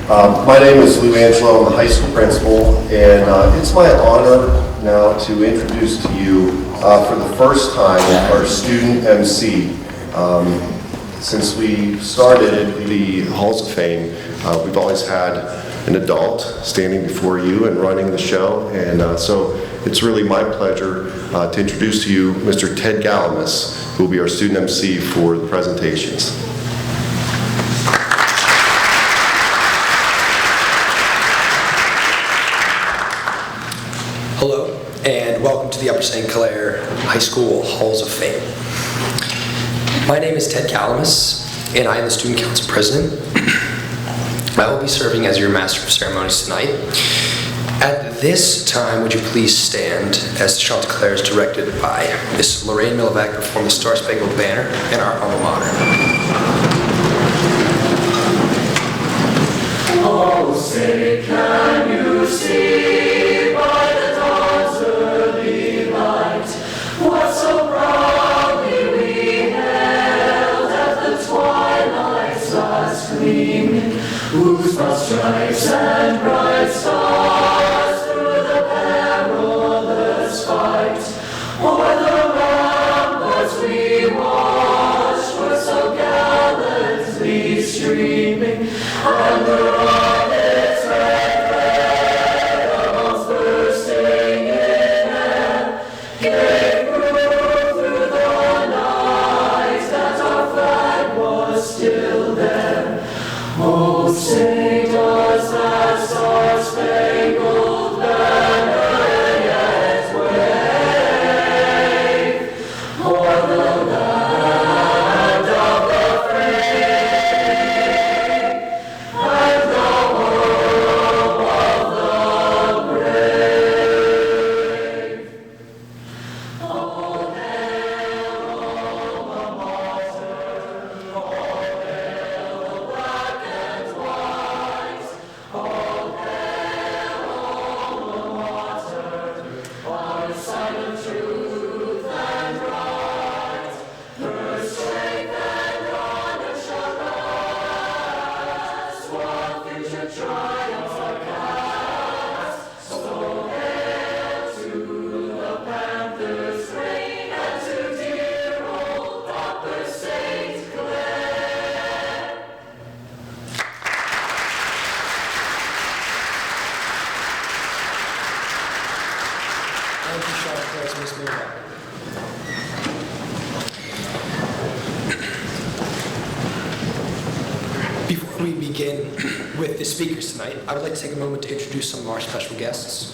My name is Lou Angelo. I'm the high school principal, and it's my honor now to introduce to you for the first time our student MC. Since we started the Halls of Fame, we've always had an adult standing before you and running the show, and so it's really my pleasure to introduce to you Mr. Ted Galamus, who will be our student MC for the presentations. Hello, and welcome to the Upper St. Clair High School Halls of Fame. My name is Ted Galamus, and I am the Student Council President. I will be serving as your Master of Ceremonies tonight. At this time, would you please stand as the Chanticleer is directed by Miss Lorraine Milvac perform the Star Spangled Banner in our alma mater. Oh, say, can you see by the dawn's early light what so proudly we hailed at the twilight's last gleaming, whose broad stripes and bright stars through the perilous fight o'er the ramparts we watched were so gallantly streaming, and the rocket's red red almost bursting in air gave proof through the night that our flag was still there. Oh, say does that star-spangled banner yet wave o'er the land of the free and the home of the brave? All hail alma mater, all hail the black and white, all hail alma mater, our sign of truth and right. Her strength and honor shall last, while future triumphs are cast. So hail to the Panther's reign and to dear old Upper St. Clair. Thank you, Chanticleer, to Miss Milvac. Before we begin with the speakers tonight, I would like to take a moment to introduce some of our special guests.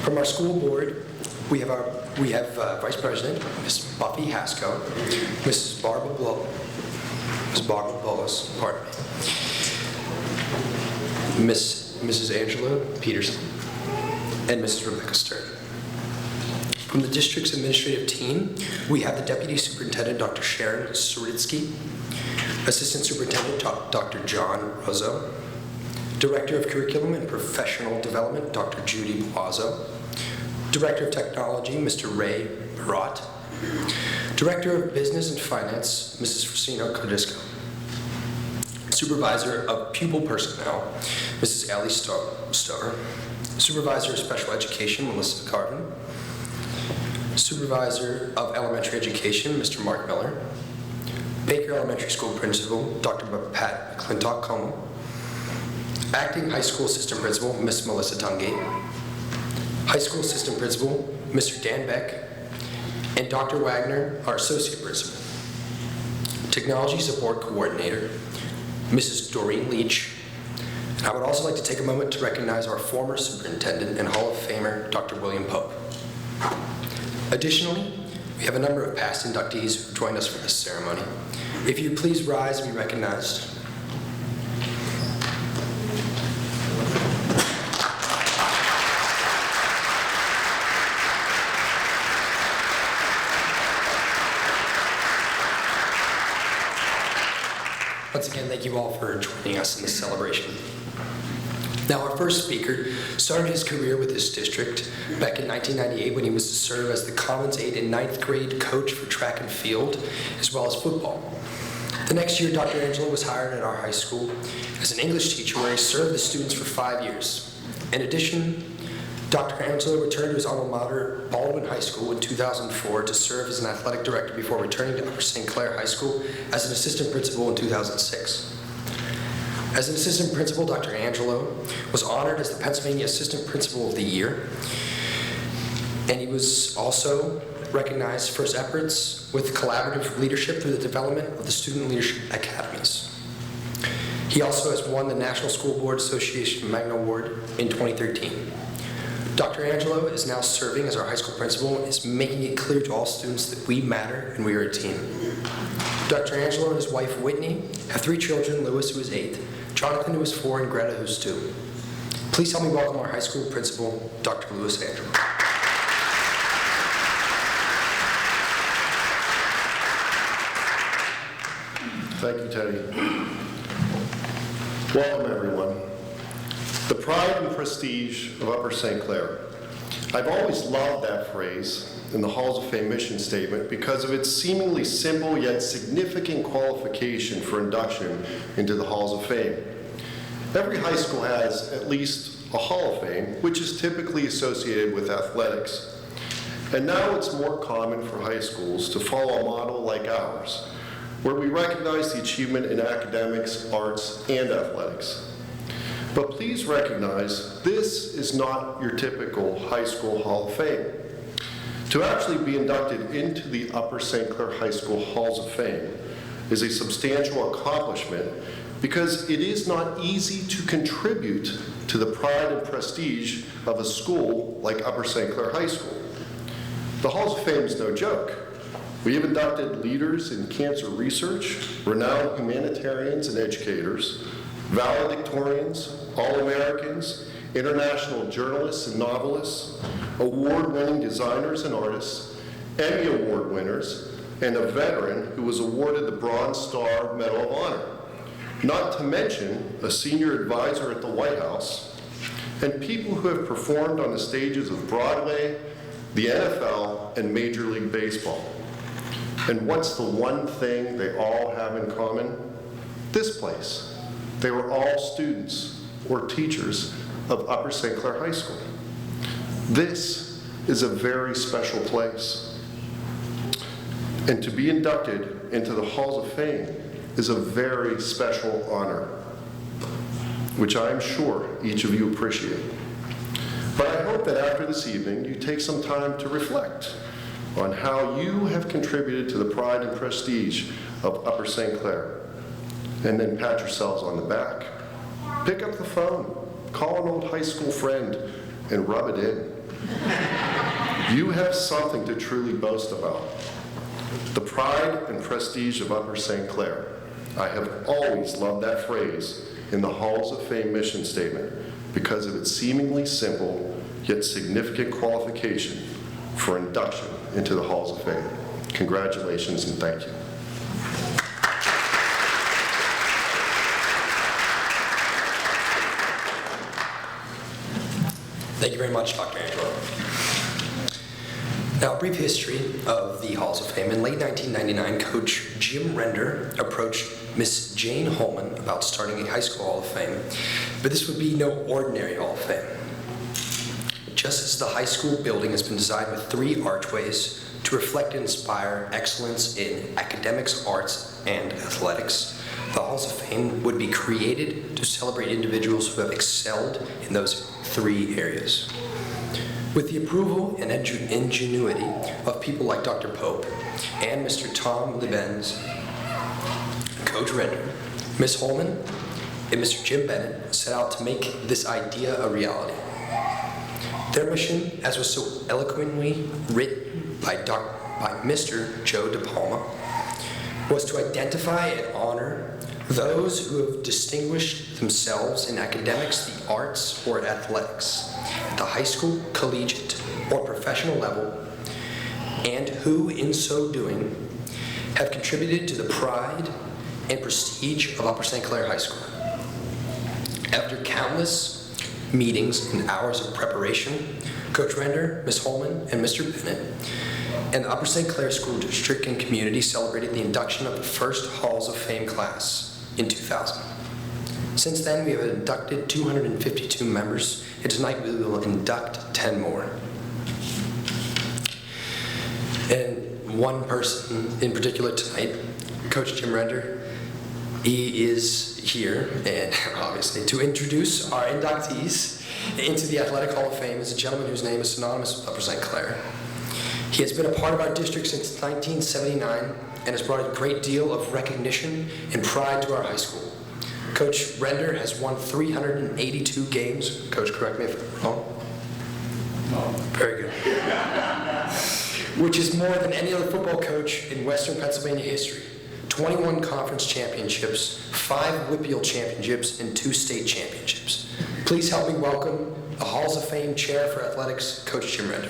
From our school board, we have Vice President Miss Buffy Haskell, Mrs. Barbara Bullis, pardon me, Mrs. Angela Peterson, and Mrs. Rebecca Stern. From the district's administrative team, we have the Deputy Superintendent, Dr. Sharon Soritsky, Assistant Superintendent, Dr. John Rozzo, Director of Curriculum and Professional Development, Dr. Judy Boazzo, Director of Technology, Mr. Ray Barat, Director of Business and Finance, Mrs. Frosino Codisco, Supervisor of Pupil Personnel, Mrs. Allie Stower, Supervisor of Special Education, Melissa Carvin, Supervisor of Elementary Education, Mr. Mark Miller, Baker Elementary School Principal, Dr. Pat McClintock-Como, Acting High School Assistant Principal, Miss Melissa Tungate, High School Assistant Principal, Mr. Dan Beck, and Dr. Wagner, our Associate Principal. Technology Support Coordinator, Mrs. Doreen Leach. And I would also like to take a moment to recognize our former Superintendent and Hall of Famer, Dr. William Pope. Additionally, we have a number of past inductees who joined us for this ceremony. If you please rise and be recognized. Once again, thank you all for joining us in this celebration. Now, our first speaker started his career with this district back in 1998 when he was to serve as the Commons 8 and 9th grade coach for track and field, as well as football. The next year, Dr. Angelo was hired at our high school as an English teacher where he served the students for 5 years. In addition, Dr. Angelo returned to his alma mater, Baldwin High School, in 2004 to serve as an athletic director before returning to Upper St. Clair High School as an assistant principal in 2006. As an assistant principal, Dr. Angelo was honored as the Pennsylvania Assistant Principal of the Year, and he was also recognized for his efforts with collaborative leadership through the development of the Student Leadership Academies. He also has won the National School Board Association Magna Award in 2013. Dr. Angelo is now serving as our high school principal and is making it clear to all students that we matter and we are a team. Dr. Angelo and his wife Whitney have 3 children, Lewis, who is 8, Jonathan, who is 4, and Greta, who's 2. Please help me welcome our high school principal, Dr. Lewis Angelo. Thank you, Teddy. Welcome, everyone. The pride and prestige of Upper St. Clair. I've always loved that phrase in the Halls of Fame mission statement because of its seemingly simple yet significant qualification for induction into the Halls of Fame. Every high school has at least a Hall of Fame, which is typically associated with athletics. And now it's more common for high schools to follow a model like ours, where we recognize the achievement in academics, arts, and athletics. But please recognize this is not your typical high school Hall of Fame. To actually be inducted into the Upper St. Clair High School Halls of Fame is a substantial accomplishment because it is not easy to contribute to the pride and prestige of a school like Upper St. Clair High School. The Halls of Fame is no joke. We have inducted leaders in cancer research, renowned humanitarians and educators, valedictorians, All-Americans, international journalists and novelists, award-winning designers and artists, Emmy Award winners, and a veteran who was awarded the Bronze Star Medal of Honor, not to mention a senior advisor at the White House, and people who have performed on the stages of Broadway, the NFL, and Major League Baseball. And what's the one thing they all have in common? This place. They were all students or teachers of Upper St. Clair High School. This is a very special place. And to be inducted into the Halls of Fame is a very special honor, which I'm sure each of you appreciate. But I hope that after this evening, you take some time to reflect on how you have contributed to the pride and prestige of Upper St. Clair. And then pat yourselves on the back. Pick up the phone, call an old high school friend, and rub it in. You have something to truly boast about. The pride and prestige of Upper St. Clair. I have always loved that phrase in the Halls of Fame mission statement because of its seemingly simple yet significant qualification for induction into the Halls of Fame. Congratulations and thank you. Thank you very much, Dr. Angelo. Now, a brief history of the Halls of Fame. In late 1999, Coach Jim Render approached Miss Jane Holman about starting a high school Hall of Fame, but this would be no ordinary Hall of Fame. Just as the high school building has been designed with 3 archways to reflect and inspire excellence in academics, arts, and athletics, the Halls of Fame would be created to celebrate individuals who have excelled in those 3 areas. With the approval and ingenuity of people like Dr. Pope and Mr. Tom Lebenz, Coach Render, Ms. Holman, and Mr. Jim Bennett set out to make this idea a reality. Their mission, as was so eloquently written by Mr. Joe DePalma, was to identify and honor those who have distinguished themselves in academics, the arts, or athletics, at the high school, collegiate, or professional level, and who, in so doing, have contributed to the pride and prestige of Upper St. Clair High School. After countless meetings and hours of preparation, Coach Render, Ms. Holman, and Mr. Bennett, and the Upper St. Clair School District and community celebrated the induction of the first Halls of Fame class in 2000. Since then, we have inducted 252 members, and tonight we will induct 10 more. And one person in particular tonight, Coach Jim Render, he is here, and obviously to introduce our inductees into the Athletic Hall of Fame is a gentleman whose name is synonymous with Upper St. Clair. He has been a part of our district since 1979 and has brought a great deal of recognition and pride to our high school. Coach Render has won 382 games. Coach, correct me if I'm wrong. No. Very good. Which is more than any other football coach in Western Pennsylvania history. 21 conference championships, 5 WPIAL championships, and 2 state championships. Please help me welcome the Halls of Fame Chair for Athletics, Coach Jim Render.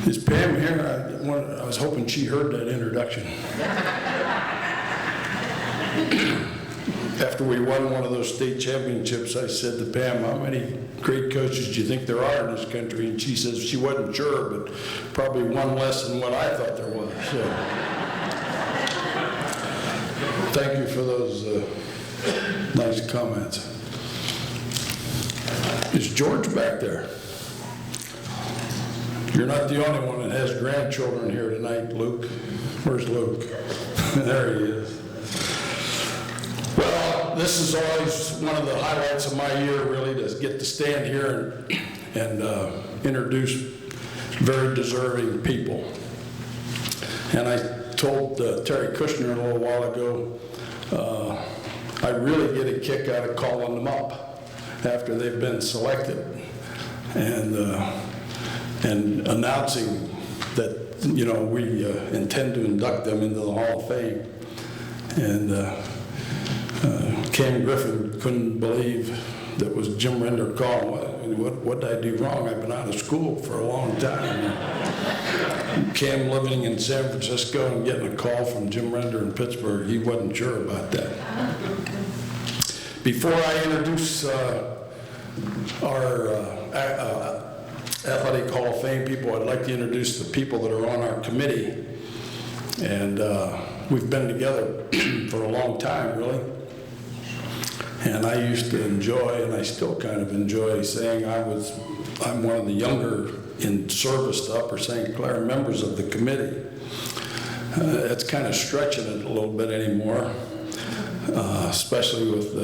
Is Pam here? I was hoping she heard that introduction. After we won one of those state championships, I said to Pam, how many great coaches do you think there are in this country? And she says she wasn't sure, but probably one less than what I thought there was. So, thank you for those nice comments. Is George back there? You're not the only one that has grandchildren here tonight, Luke. Where's Luke? There he is. Well, this is always one of the highlights of my year, really, to get to stand here and introduce very deserving people. And I told Terry Kushner a little while ago, I really get a kick out of calling them up after they've been selected and announcing that, you know, we intend to induct them into the Hall of Fame. And Cam Griffin couldn't believe that was Jim Render calling. What did I do wrong? I've been out of school for a long time. Cam living in San Francisco and getting a call from Jim Render in Pittsburgh, he wasn't sure about that. Before I introduce our Athletic Hall of Fame people, I'd like to introduce the people that are on our committee. And we've been together for a long time, really. And I used to enjoy, and I still kind of enjoy, saying I'm one of the younger in service to Upper St. Clair members of the committee. It's kind of stretching it a little bit anymore, especially with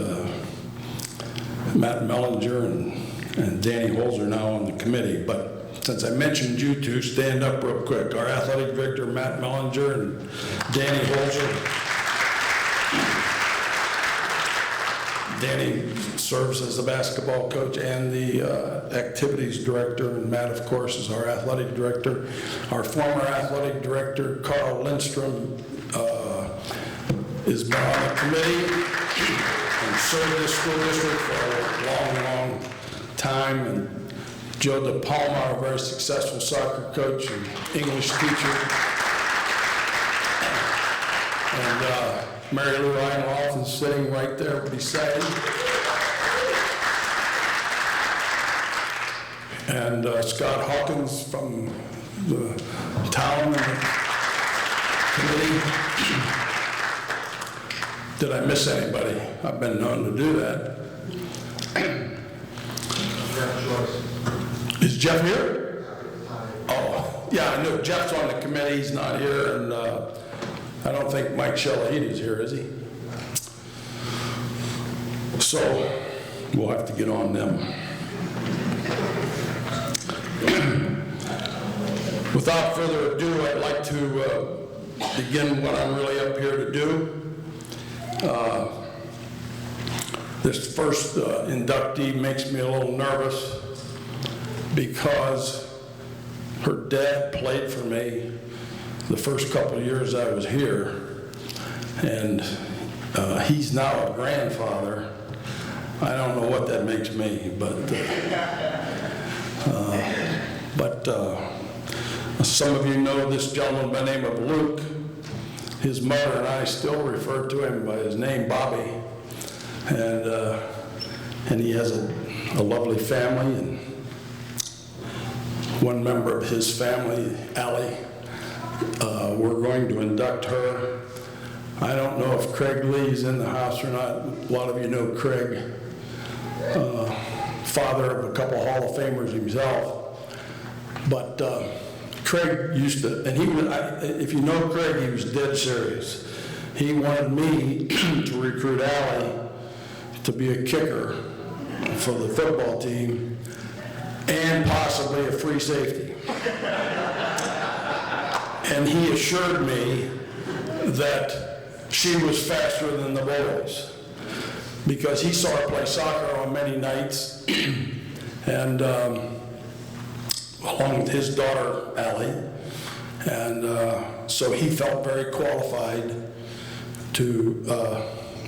Matt Mellinger and Danny Holzer now on the committee. But since I mentioned you two, stand up real quick. Our athletic director, Matt Mellinger, and Danny Holzer. Danny serves as the basketball coach and the activities director, and Matt, of course, is our athletic director. Our former athletic director, Carl Lindstrom, has been on the committee and served this school district for a long, long time. And Joe DePalma, a very successful soccer coach and English teacher. And Mary Lou Reinhoff is sitting right there beside him. And Scott Hawkins from the town and the committee. Did I miss anybody? I've been known to do that. Is Jeff here? Oh, yeah, I know Jeff's on the committee. He's not here, and I don't think Mike Shalahid is here, is he? So we'll have to get on them. Without further ado, I'd like to begin what I'm really up here to do. This first inductee makes me a little nervous because her dad played for me the first couple of years I was here, and he's now a grandfather. I don't know what that makes me, but some of you know this gentleman by the name of Luke, his mother and I still refer to him by his name, Bobby. And he has a lovely family, and one member of his family, Allie, we're going to induct her. I don't know if Craig Lee's in the house or not. A lot of you know Craig, father of a couple Hall of Famers himself. But Craig used to, and he was, if you know Craig, he was dead serious. He wanted me to recruit Allie to be a kicker for the football team and possibly a free safety. And he assured me that she was faster than the boys because he saw her play soccer on many nights and along with his daughter, Allie. And so he felt very qualified to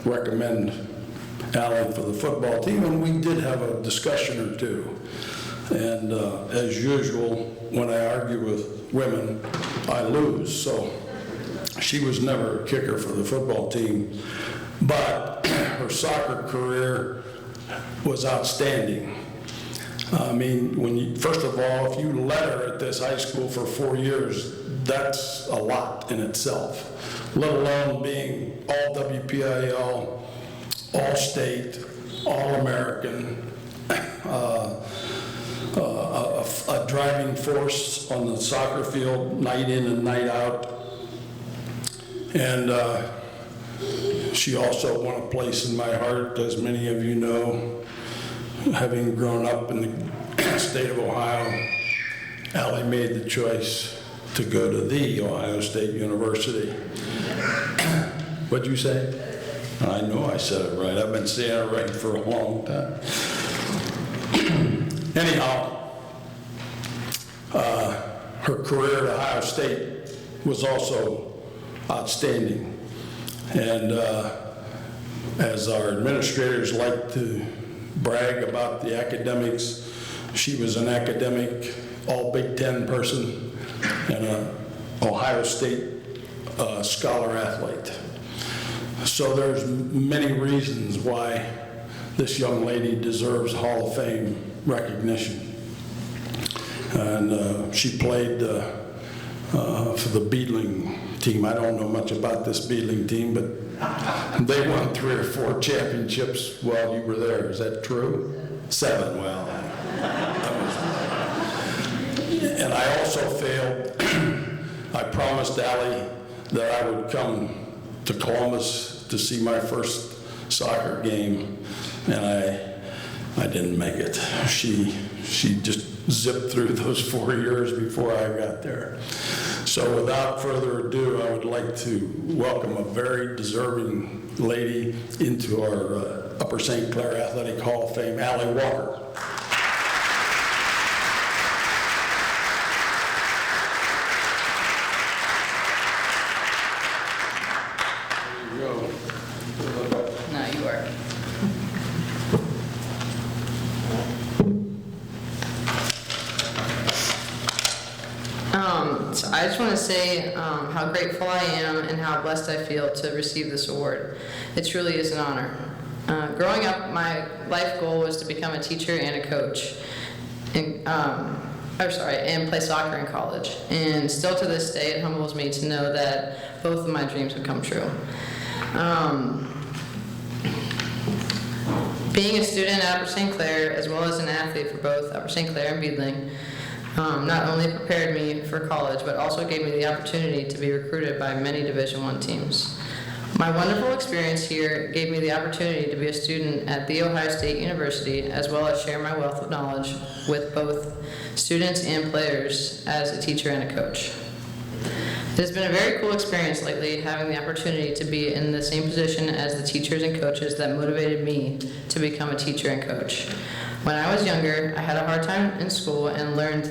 recommend Allie for the football team, and we did have a discussion or two. And as usual, when I argue with women, I lose. So she was never a kicker for the football team, but her soccer career was outstanding. I mean, first of all, if you let her at this high school for 4 years, that's a lot in itself, let alone being all WPIL, all state, all American, a driving force on the soccer field night in and night out. And she also won a place in my heart, as many of you know, having grown up in the state of Ohio. Allie made the choice to go to the Ohio State University. What'd you say? I know I said it right. I've been saying it right for a long time. Anyhow, her career at Ohio State was also outstanding. And as our administrators like to brag about the academics, she was an academic, all Big Ten person, and an Ohio State scholar athlete. So there's many reasons why this young lady deserves Hall of Fame recognition. And she played for the Beadling team. I don't know much about this Beadling team, but they won 3 or 4 championships while you were there. Is that true? 7, well. And I also failed. I promised Allie that I would come to Columbus to see my first soccer game, and I didn't make it. She just zipped through those 4 years before I got there. So without further ado, I would like to welcome a very deserving lady into our Upper St. Clair Athletic Hall of Fame, Allie Walker. So I just want to say how grateful I am and how blessed I feel to receive this award. It truly is an honor. Growing up, my life goal was to become a teacher and a coach, and play soccer in college. And still to this day, it humbles me to know that both of my dreams would come true. Being a student at Upper St. Clair, as well as an athlete for both Upper St. Clair and Beadling, not only prepared me for college, but also gave me the opportunity to be recruited by many Division I teams. My wonderful experience here gave me the opportunity to be a student at The Ohio State University, as well as share my wealth of knowledge with both students and players as a teacher and a coach. It has been a very cool experience lately, having the opportunity to be in the same position as the teachers and coaches that motivated me to become a teacher and coach. When I was younger, I had a hard time in school and learned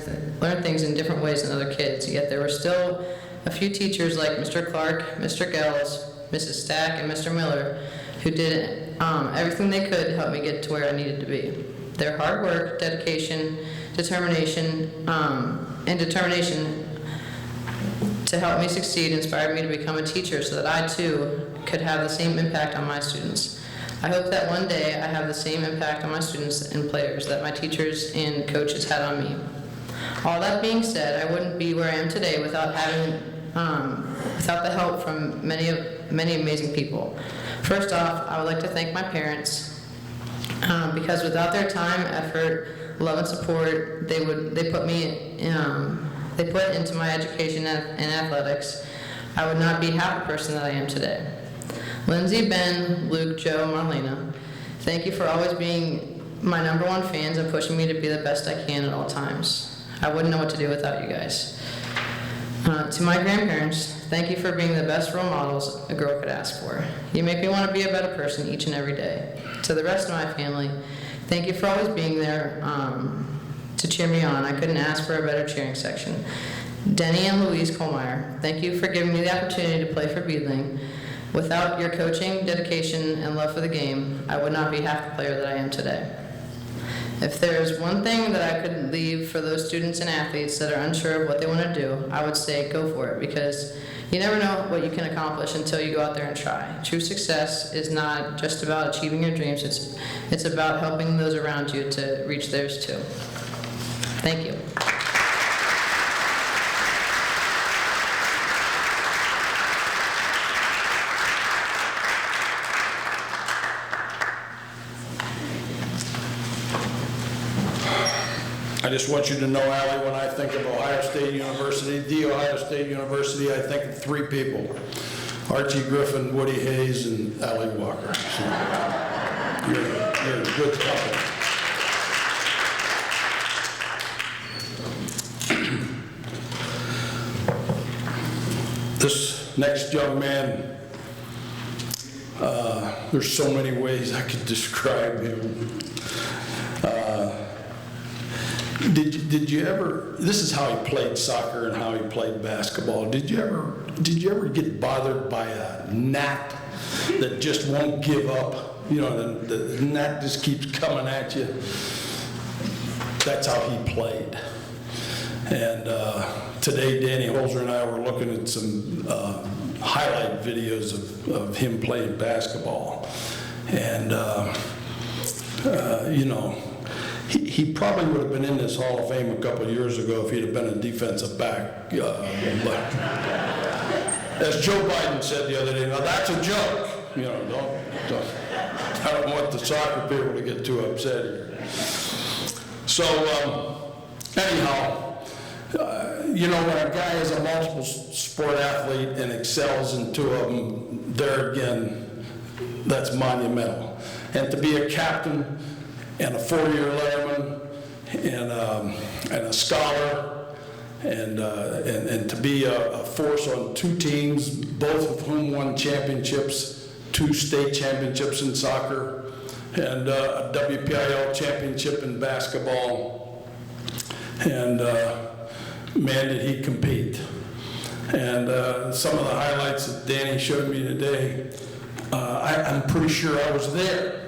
things in different ways than other kids, yet there were still a few teachers like Mr. Clark, Mr. Gels, Mrs. Stack, and Mr. Miller who did everything they could to help me get to where I needed to be. Their hard work, dedication, determination to help me succeed inspired me to become a teacher so that I too could have the same impact on my students. I hope that one day I have the same impact on my students and players that my teachers and coaches had on me. All that being said, I wouldn't be where I am today without the help from many amazing people. First off, I would like to thank my parents because without their time, effort, love, and support, they put into my education and athletics, I would not be half the person that I am today. Lindsay, Ben, Luke, Joe, Marlena, thank you for always being my #1 fans and pushing me to be the best I can at all times. I wouldn't know what to do without you guys. To my grandparents, thank you for being the best role models a girl could ask for. You make me want to be a better person each and every day. To the rest of my family, thank you for always being there to cheer me on. I couldn't ask for a better cheering section. Denny and Louise Kohlmeyer, thank you for giving me the opportunity to play for Beadling. Without your coaching, dedication, and love for the game, I would not be half the player that I am today. If there's one thing that I could leave for those students and athletes that are unsure of what they want to do, I would say go for it, because you never know what you can accomplish until you go out there and try. True success is not just about achieving your dreams, it's about helping those around you to reach theirs too. Thank you. I just want you to know, Allie, when I think of Ohio State University, The Ohio State University, I think of 3 people: Archie Griffin, Woody Hayes, and Allie Walker. So you're a good company. This next young man, there's so many ways I could describe him. Did you ever, this is how he played soccer and how he played basketball. Did you ever get bothered by a gnat that just won't give up? You know, the gnat just keeps coming at you. That's how he played. And today, Danny Holzer and I were looking at some highlight videos of him playing basketball. And, you know, he probably would have been in this Hall of Fame a couple of years ago if he'd have been a defensive back. But as Joe Biden said the other day, now that's a joke. You know, I don't want the soccer people to get too upset here. So anyhow, you know, when a guy is a multiple sport athlete and excels in 2 of them, there again, that's monumental. And to be a captain and a 4-year letterman and a scholar and to be a force on 2 teams, both of whom won championships, 2 state championships in soccer and a WPIL championship in basketball. And man, did he compete. And some of the highlights that Danny showed me today, I'm pretty sure I was there.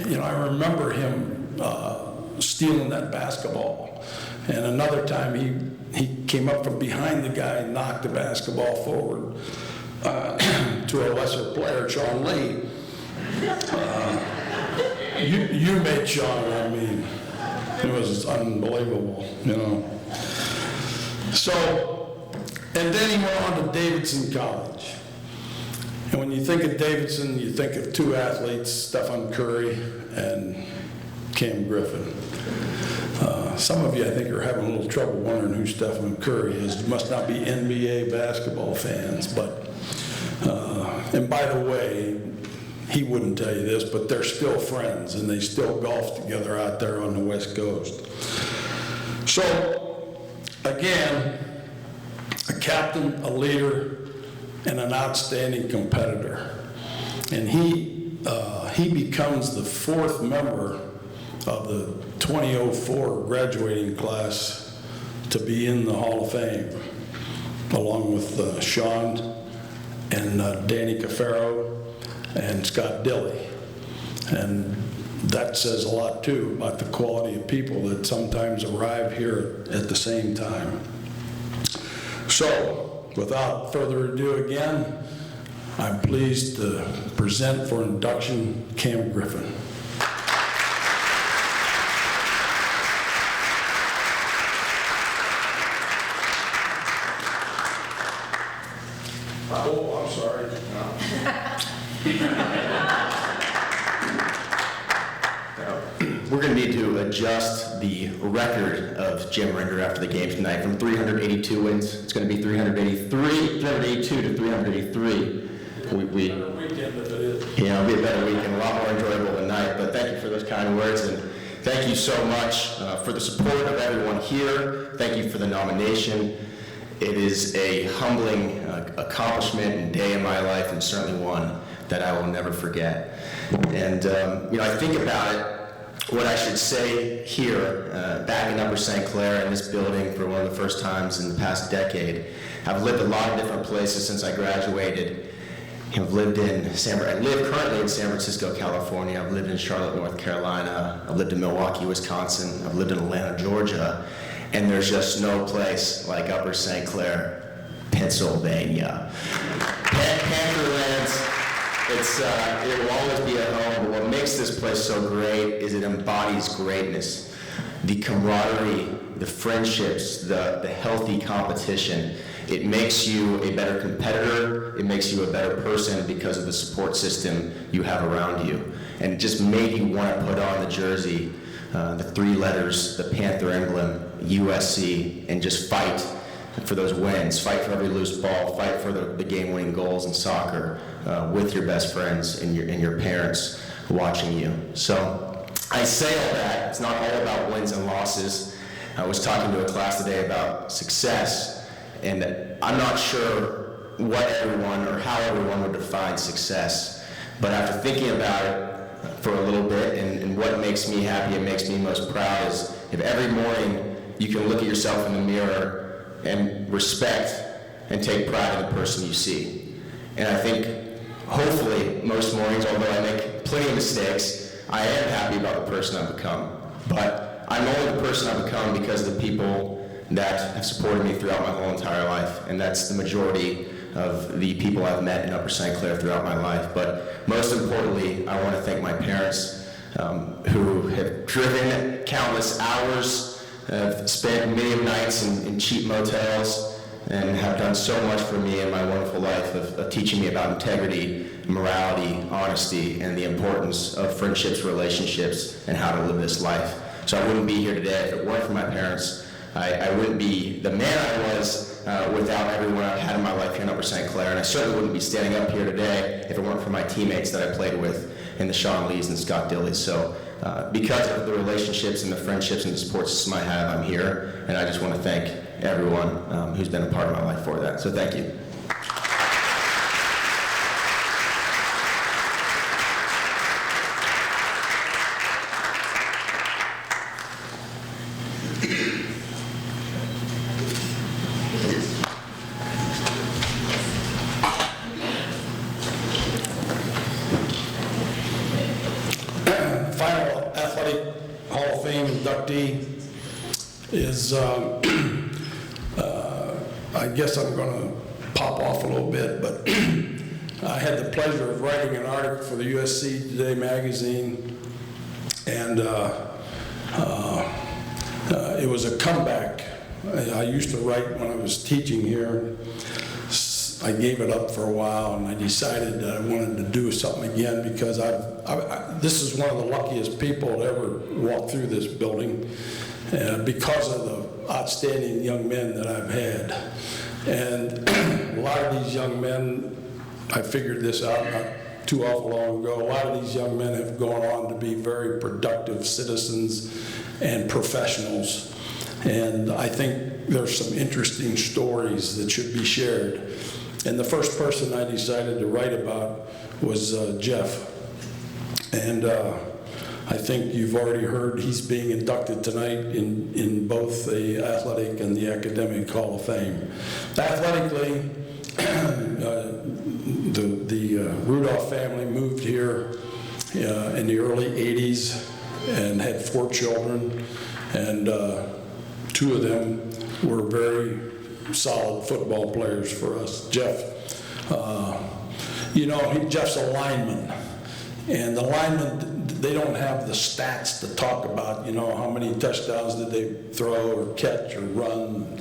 You know, I remember him stealing that basketball. And another time he came up from behind the guy and knocked the basketball forward to a lesser player, Sean Lee. You made Sean, I mean, it was unbelievable, you know. So, and then he went on to Davidson College. And when you think of Davidson, you think of 2 athletes, Stephen Curry and Cam Griffin. Some of you, I think, are having a little trouble wondering who Stephen Curry is. You must not be NBA basketball fans, but, and by the way, he wouldn't tell you this, but they're still friends, and they still golf together out there on the West Coast. So, again, a captain, a leader, and an outstanding competitor. And he becomes the 4th member of the 2004 graduating class to be in the Hall of Fame, along with Sean and Danny Cafaro and Scott Dilley. And that says a lot too about the quality of people that sometimes arrive here at the same time. So without further ado again, I'm pleased to present for induction Cam Griffin. Oh, I'm sorry. We're going to need to adjust the record of Jim Ringer after the game tonight from 382 wins. It's going to be 382 to 383. It'll be a better weekend, a lot more enjoyable than tonight. But thank you for those kind words, and thank you so much for the support of everyone here. Thank you for the nomination. It is a humbling accomplishment and day in my life, and certainly one that I will never forget. And I think about it. What I should say here, back in Upper St. Clair in this building for one of the first times in the past decade, I've lived a lot of different places since I graduated. I live currently in San Francisco, California. I've lived in Charlotte, North Carolina. I've lived in Milwaukee, Wisconsin. I've lived in Atlanta, Georgia. And there's just no place like Upper St. Clair, Pennsylvania. Pantherlands. It will always be at home, but what makes this place so great is it embodies greatness. The camaraderie, the friendships, the healthy competition. It makes you a better competitor, it makes you a better person because of the support system you have around you. And it just made you want to put on the jersey, the 3 letters, the Panther emblem, USC, and just fight for those wins, fight for every loose ball, fight for the game-winning goals in soccer with your best friends and your parents watching you. So I say all that, it's not all about wins and losses. I was talking to a class today about success, and I'm not sure what everyone or how everyone would define success, but after thinking about it for a little bit and what makes me happy and makes me most proud is if every morning you can look at yourself in the mirror and respect and take pride in the person you see. And I think, hopefully, most mornings, although I make plenty of mistakes, I am happy about the person I've become. But I'm only the person I've become because of the people that have supported me throughout my whole entire life. And that's the majority of the people I've met in Upper St. Clair throughout my life. But most importantly, I want to thank my parents who have driven countless hours. I've spent many nights in cheap motels and have done so much for me in my wonderful life of teaching me about integrity, morality, honesty, and the importance of friendships, relationships, and how to live this life. So I wouldn't be here today if it weren't for my parents. I wouldn't be the man I was without everyone I've had in my life here in Upper St. Clair, and I certainly wouldn't be standing up here today if it weren't for my teammates that I played with in the Sean Lees and Scott Dillies. So because of the relationships and the friendships and the support system I have, I'm here, and I just want to thank everyone who's been a part of my life for that. So thank you. Final Athletic Hall of Fame inductee is, I guess I'm going to pop off a little bit, but I had the pleasure of writing an article for the USC Today magazine, and it was a comeback. I used to write when I was teaching here. I gave it up for a while, and I decided that I wanted to do something again because this is one of the luckiest people to ever walk through this building because of the outstanding young men that I've had. And a lot of these young men, I figured this out not too awful long ago, a lot of these young men have gone on to be very productive citizens and professionals. And I think there's some interesting stories that should be shared. And the first person I decided to write about was Jeff. And I think you've already heard he's being inducted tonight in both the Athletic and the Academic Hall of Fame. Athletically, the Rudolph family moved here in the early 80s and had 4 children, and 2 of them were very solid football players for us. Jeff, Jeff's a lineman, and the linemen, they don't have the stats to talk about, how many touchdowns did they throw or catch or run.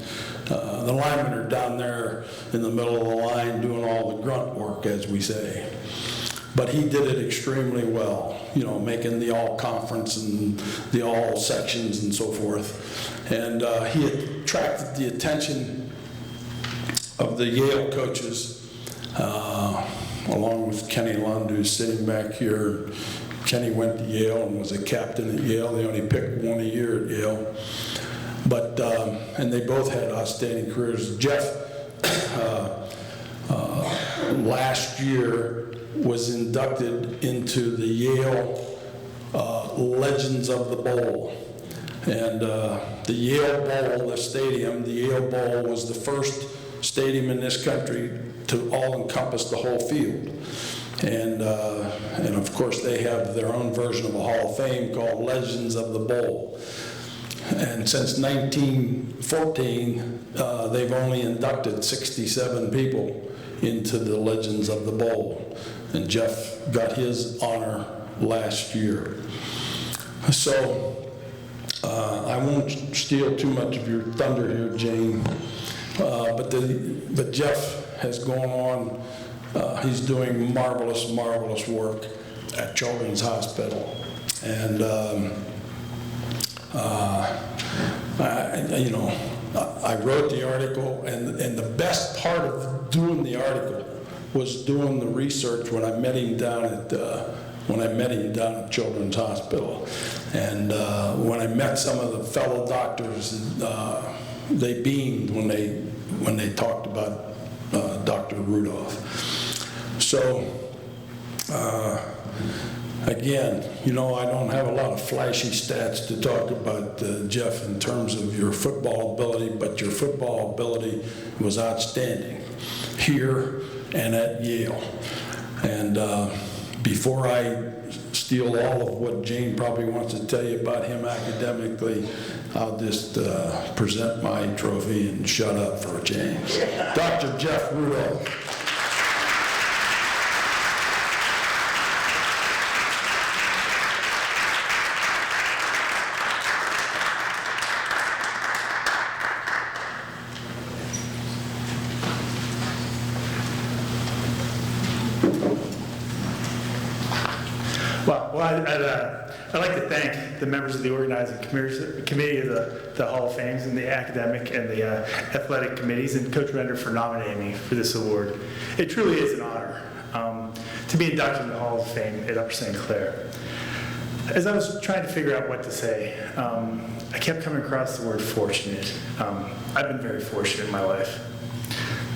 The linemen are down there in the middle of the line doing all the grunt work, as we say. But he did it extremely well, making the all-conference and the all-sections and so forth. And he attracted the attention of the Yale coaches, along with Kenny Lund, who's sitting back here. Kenny went to Yale and was a captain at Yale. They only picked one a year at Yale. But, and they both had outstanding careers. Jeff, last year, was inducted into the Yale Legends of the Bowl. And the Yale Bowl, the stadium, the Yale Bowl was the first stadium in this country to all encompass the whole field. And of course they have their own version of a Hall of Fame called Legends of the Bowl. And since 1914, they've only inducted 67 people into the Legends of the Bowl. And Jeff got his honor last year. So I won't steal too much of your thunder here, Jane. But Jeff has gone on. He's doing marvelous, marvelous work at Children's Hospital. And I wrote the article, and the best part of doing the article was doing the research when I met him down at Children's Hospital. And when I met some of the fellow doctors, they beamed when they talked about Dr. Rudolph. So again, I don't have a lot of flashy stats to talk about Jeff in terms of your football ability, but your football ability was outstanding here and at Yale. And before I steal all of what Jane probably wants to tell you about him academically, I'll just present my trophy and shut up for a change. Dr. Jeff Rudolph. I'd like to thank the members of the organizing committee of the Hall of Fames and the academic and the athletic committees, and Coach Render for nominating me for this award. It truly is an honor to be inducted in the Hall of Fame at Upper St. Clair. As I was trying to figure out what to say, I kept coming across the word fortunate. I've been very fortunate in my life.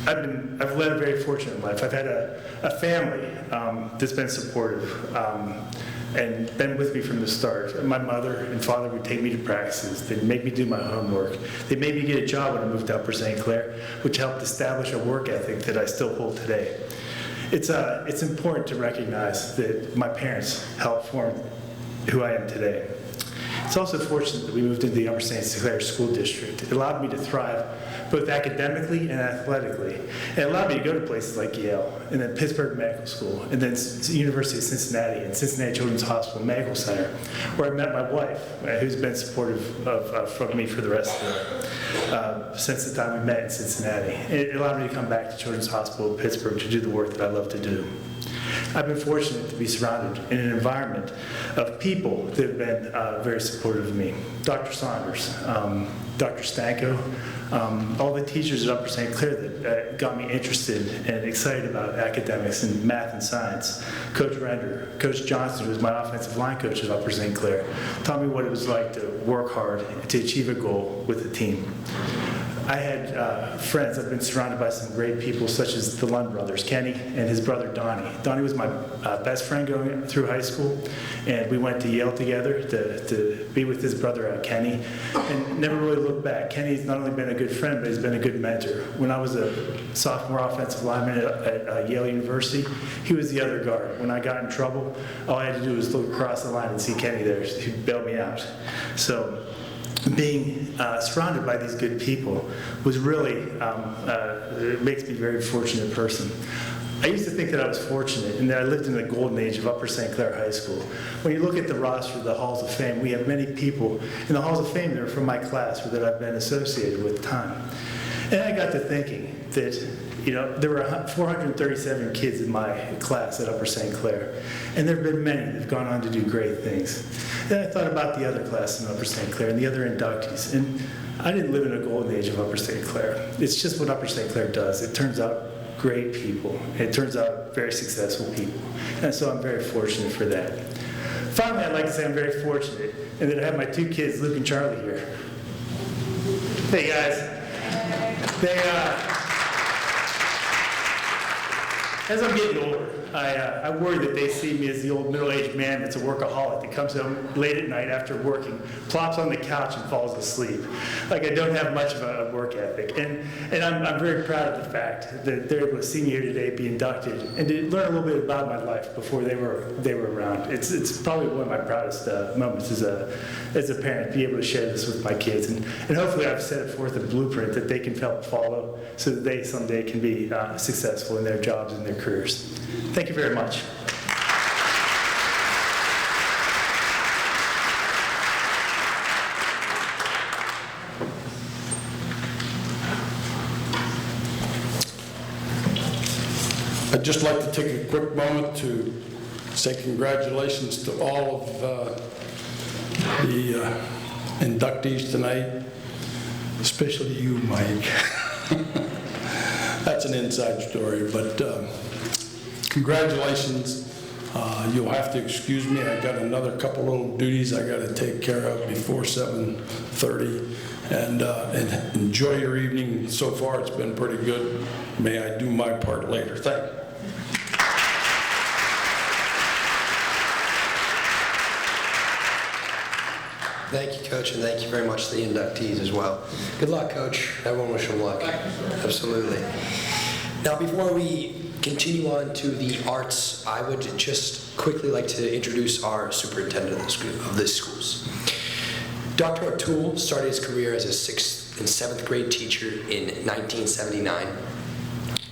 I've led a very fortunate life. I've had a family that's been supportive and been with me from the start. My mother and father would take me to practices. They'd make me do my homework. They made me get a job when I moved to Upper St. Clair, which helped establish a work ethic that I still hold today. It's important to recognize that my parents helped form who I am today. It's also fortunate that we moved into the Upper St. Clair School District. It allowed me to thrive both academically and athletically. And it allowed me to go to places like Yale, and then Pittsburgh Medical School, and then University of Cincinnati, and Cincinnati Children's Hospital Medical Center, where I met my wife, who's been supportive of me for the rest of since the time we met in Cincinnati. It allowed me to come back to Children's Hospital of Pittsburgh to do the work that I love to do. I've been fortunate to be surrounded in an environment of people that have been very supportive of me. Dr. Saunders, Dr. Stanko, all the teachers at Upper St. Clair that got me interested and excited about academics and math and science. Coach Render, Coach Johnson, who was my offensive line coach at Upper St. Clair, taught me what it was like to work hard to achieve a goal with a team. I had friends. I've been surrounded by some great people, such as the Lund brothers, Kenny and his brother Donnie. Donnie was my best friend going through high school, and we went to Yale together to be with his brother Kenny, and never really looked back. Kenny's not only been a good friend, but he's been a good mentor. When I was a sophomore offensive lineman at Yale University, he was the other guard. When I got in trouble, all I had to do was look across the line and see Kenny there. He'd bail me out. So being surrounded by these good people was really, it makes me a very fortunate person. I used to think that I was fortunate and that I lived in the golden age of Upper St. Clair High School. When you look at the roster of the Halls of Fame, we have many people in the Halls of Fame that are from my class or that I've been associated with time. And I got to thinking that, you know, there were 437 kids in my class at Upper St. Clair, and there have been many that have gone on to do great things. Then I thought about the other class in Upper St. Clair and the other inductees, and I didn't live in a golden age of Upper St. Clair. It's just what Upper St. Clair does. It turns out great people. It turns out very successful people. And so I'm very fortunate for that. Finally, I'd like to say I'm very fortunate and that I have my two kids, Luke and Charlie, here. Hey guys. As I'm getting older, I worry that they see me as the old middle-aged man that's a workaholic that comes home late at night after working, plops on the couch and falls asleep. Like I don't have much of a work ethic. And I'm very proud of the fact that they're able to see me here today, be inducted, and to learn a little bit about my life before they were around. It's probably one of my proudest moments as a parent, to be able to share this with my kids. And hopefully I've set forth a blueprint that they can help follow so that they someday can be successful in their jobs and their careers. Thank you very much. I'd just like to take a quick moment to say congratulations to all of the inductees tonight, especially you, Mike. That's an inside story, but congratulations. You'll have to excuse me. I got another couple little duties I got to take care of before 7:30. And enjoy your evening. So far, it's been pretty good. May I do my part later. Thank you. Thank you, Coach, and thank you very much to the inductees as well. Good luck, Coach. Everyone wish them luck. Absolutely. Now, before we continue on to the arts, I would just quickly like to introduce our superintendent of the schools. Dr. O'Toole started his career as a 6th and 7th grade teacher in 1979.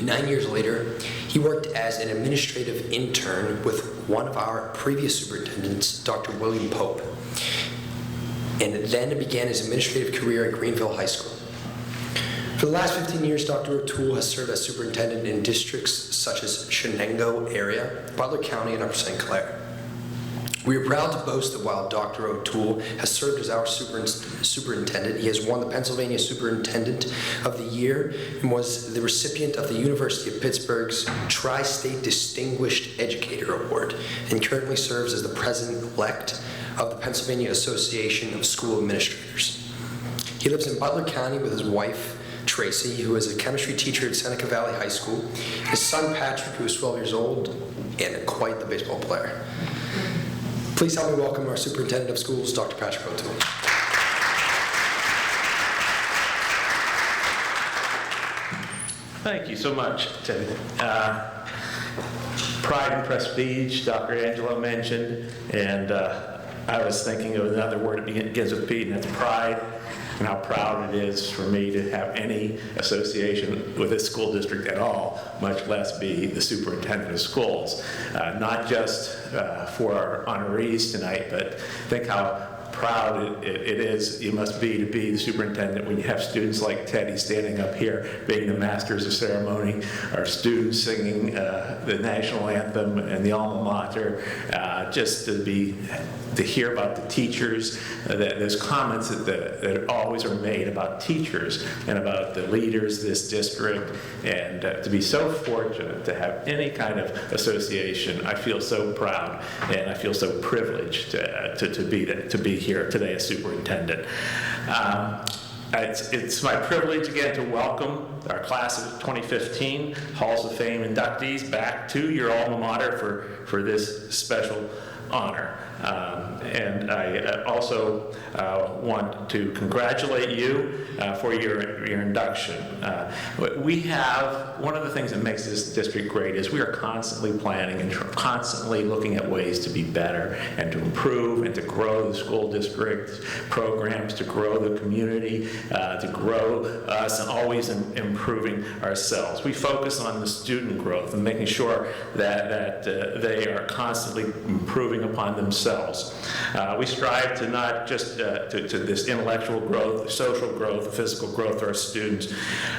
9 years later, he worked as an administrative intern with one of our previous superintendents, Dr. William Pope, and then began his administrative career at Greenville High School. For the last 15 years, Dr. O'Toole has served as superintendent in districts such as Shenango area, Butler County, and Upper St. Clair. We are proud to boast that while Dr. O'Toole has served as our superintendent, he has won the Pennsylvania Superintendent of the Year and was the recipient of the University of Pittsburgh's Tri-State Distinguished Educator Award, and currently serves as the president-elect of the Pennsylvania Association of School Administrators. He lives in Butler County with his wife, Tracy, who is a chemistry teacher at Seneca Valley High School, his son, Patrick, who is 12 years old, and quite the baseball player. Please help me welcome our Superintendent of Schools, Dr. Patrick O'Toole. Thank you so much, Ted. Pride and prestige, Dr. Angelo mentioned, and I was thinking of another word that begins with P, and that's pride, and how proud it is for me to have any association with this school district at all, much less be the superintendent of schools. Not just for our honorees tonight, but think how proud you must be to be the superintendent when you have students like Teddy standing up here being the masters of ceremony, our students singing the national anthem and the alma mater, just to hear about the teachers, those comments that always are made about teachers and about the leaders of this district, and to be so fortunate to have any kind of association. I feel so proud and I feel so privileged to be here today as superintendent. It's my privilege again to welcome our class of 2015 Halls of Fame inductees back to your alma mater for this special honor. And I also want to congratulate you for your induction. We have, one of the things that makes this district great is we are constantly planning and constantly looking at ways to be better and to improve and to grow the school district programs, to grow the community, to grow us, and always improving ourselves. We focus on the student growth and making sure that they are constantly improving upon themselves. We strive to not just to this intellectual growth, social growth, physical growth of our students.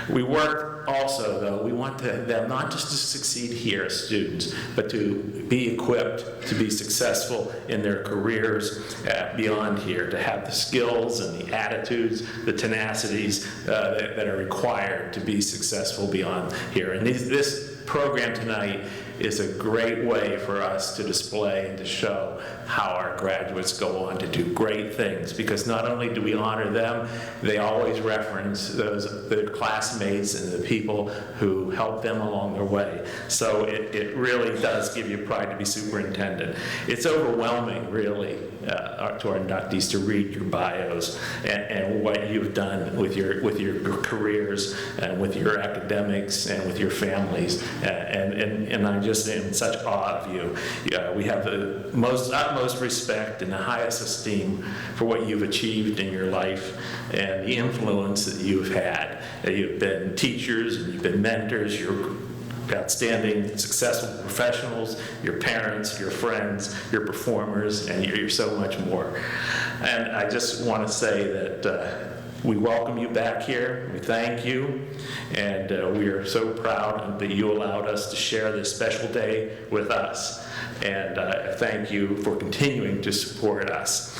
We work also, though, we want them not just to succeed here as students, but to be equipped to be successful in their careers beyond here, to have the skills and the attitudes, the tenacities that are required to be successful beyond here. And this program tonight is a great way for us to display and to show how our graduates go on to do great things, because not only do we honor them, they always reference their classmates and the people who helped them along their way. So it really does give you pride to be superintendent. It's overwhelming, really, to our inductees to read your bios and what you've done with your careers and with your academics and with your families. And I'm just in such awe of you. We have the utmost respect and the highest esteem for what you've achieved in your life and the influence that you've had. You've been teachers and you've been mentors. You're outstanding, successful professionals, your parents, your friends, your performers, and you're so much more. And I just want to say that we welcome you back here. We thank you, and we are so proud that you allowed us to share this special day with us. And thank you for continuing to support us.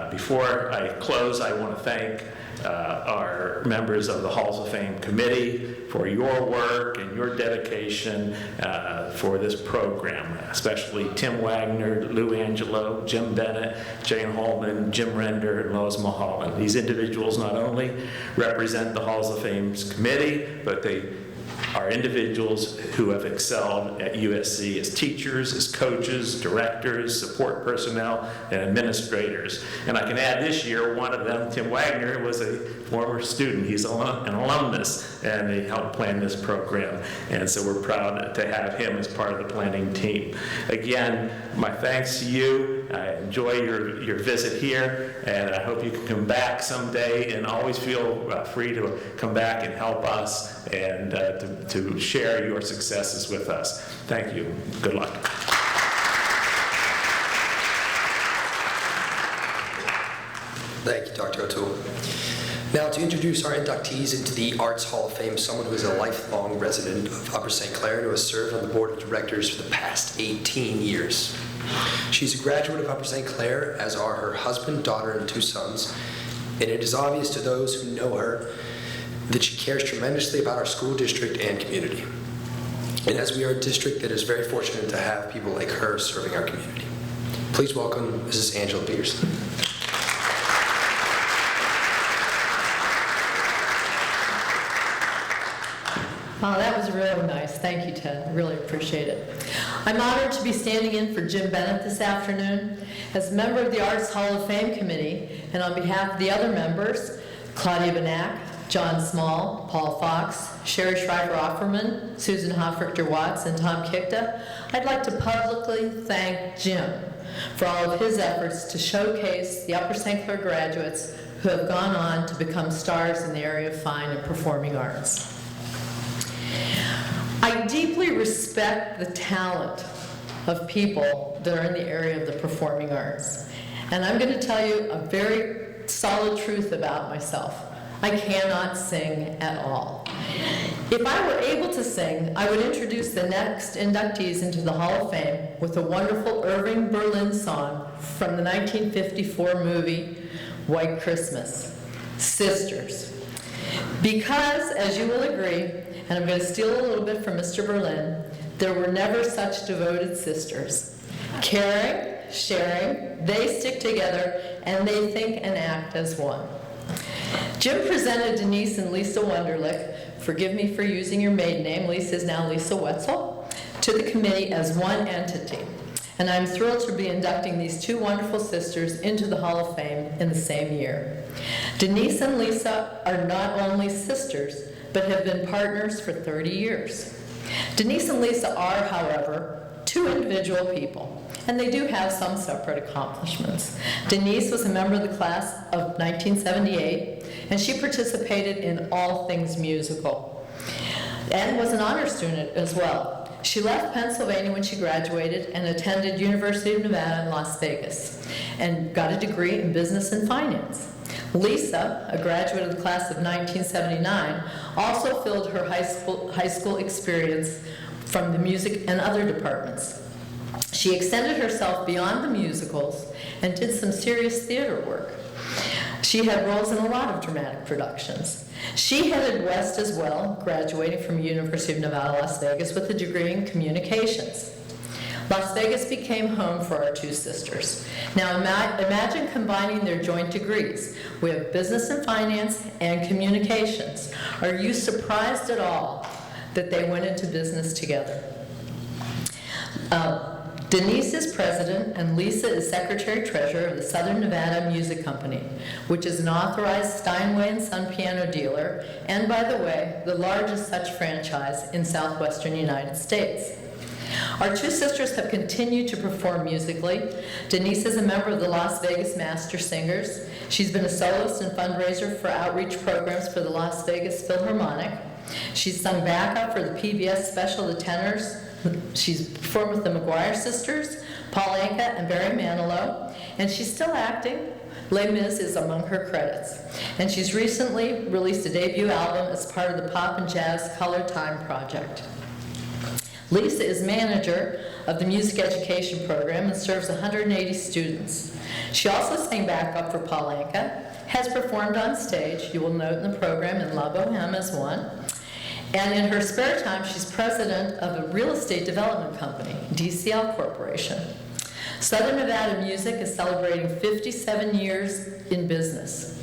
Before I close, I want to thank our members of the Halls of Fame Committee for your work and your dedication for this program, especially Tim Wagner, Lou Angelo, Jim Bennett, Jane Holman, Jim Render, and Lois Mulholland. These individuals not only represent the Halls of Fame's committee, but they are individuals who have excelled at USC as teachers, as coaches, directors, support personnel, and administrators. And I can add this year, one of them, Tim Wagner, was a former student. He's an alumnus, and he helped plan this program. And so we're proud to have him as part of the planning team. Again, my thanks to you. I enjoy your visit here, and I hope you can come back someday, and always feel free to come back and help us and to share your successes with us. Thank you. Good luck. Thank you, Dr. O'Toole. Now, to introduce our inductees into the Arts Hall of Fame, someone who is a lifelong resident of Upper St. Clair and who has served on the board of directors for the past 18 years. She's a graduate of Upper St. Clair, as are her husband, daughter, and 2 sons, and it is obvious to those who know her that she cares tremendously about our school district and community. And as we are a district that is very fortunate to have people like her serving our community. Please welcome Mrs. Angela Peterson. Wow, that was really nice. Thank you, Ted. Really appreciate it. I'm honored to be standing in for Jim Bennett this afternoon. As a member of the Arts Hall of Fame Committee, and on behalf of the other members, Claudia Benak, John Small, Paul Fox, Sherry Schreiber-Offerman, Susan Hoffrichter-Watts, and Tom Kikta, I'd like to publicly thank Jim for all of his efforts to showcase the Upper St. Clair graduates who have gone on to become stars in the area of fine and performing arts. I deeply respect the talent of people that are in the area of the performing arts. And I'm going to tell you a very solid truth about myself. I cannot sing at all. If I were able to sing, I would introduce the next inductees into the Hall of Fame with a wonderful Irving Berlin song from the 1954 movie White Christmas, Sisters. Because, as you will agree, and I'm going to steal a little bit from Mr. Berlin, there were never such devoted sisters. Caring, sharing, they stick together, and they think and act as one. Jim presented Denise and Lisa Wunderlich, forgive me for using your maiden name, Lisa is now Lisa Wetzel, to the committee as one entity. And I'm thrilled to be inducting these two wonderful sisters into the Hall of Fame in the same year. Denise and Lisa are not only sisters, but have been partners for 30 years. Denise and Lisa are, however, two individual people, and they do have some separate accomplishments. Denise was a member of the class of 1978, and she participated in all things musical, and was an honor student as well. She left Pennsylvania when she graduated and attended University of Nevada in Las Vegas, and got a degree in business and finance. Lisa, a graduate of the class of 1979, also filled her high school experience from the music and other departments. She extended herself beyond the musicals and did some serious theater work. She had roles in a lot of dramatic productions. She headed west as well, graduating from University of Nevada, Las Vegas with a degree in communications. Las Vegas became home for our two sisters. Now imagine combining their joint degrees. We have business and finance and communications. Are you surprised at all that they went into business together? Denise is president and Lisa is secretary-treasurer of the Southern Nevada Music Company, which is an authorized Steinway & Son piano dealer, and by the way, the largest such franchise in southwestern United States. Our two sisters have continued to perform musically. Denise is a member of the Las Vegas Master Singers. She's been a soloist and fundraiser for outreach programs for the Las Vegas Philharmonic. She's sung backup for the PBS special The Tenors. She's performed with the McGuire Sisters, Paul Anka, and Barry Manilow, and she's still acting. Les Mis is among her credits. And she's recently released a debut album as part of the Pop and Jazz Color Time project. Lisa is manager of the music education program and serves 180 students. She also sang backup for Paul Anka, has performed on stage, you will note in the program, in La Boheme as one. And in her spare time, she's president of a real estate development company, DCL Corporation. Southern Nevada Music is celebrating 57 years in business.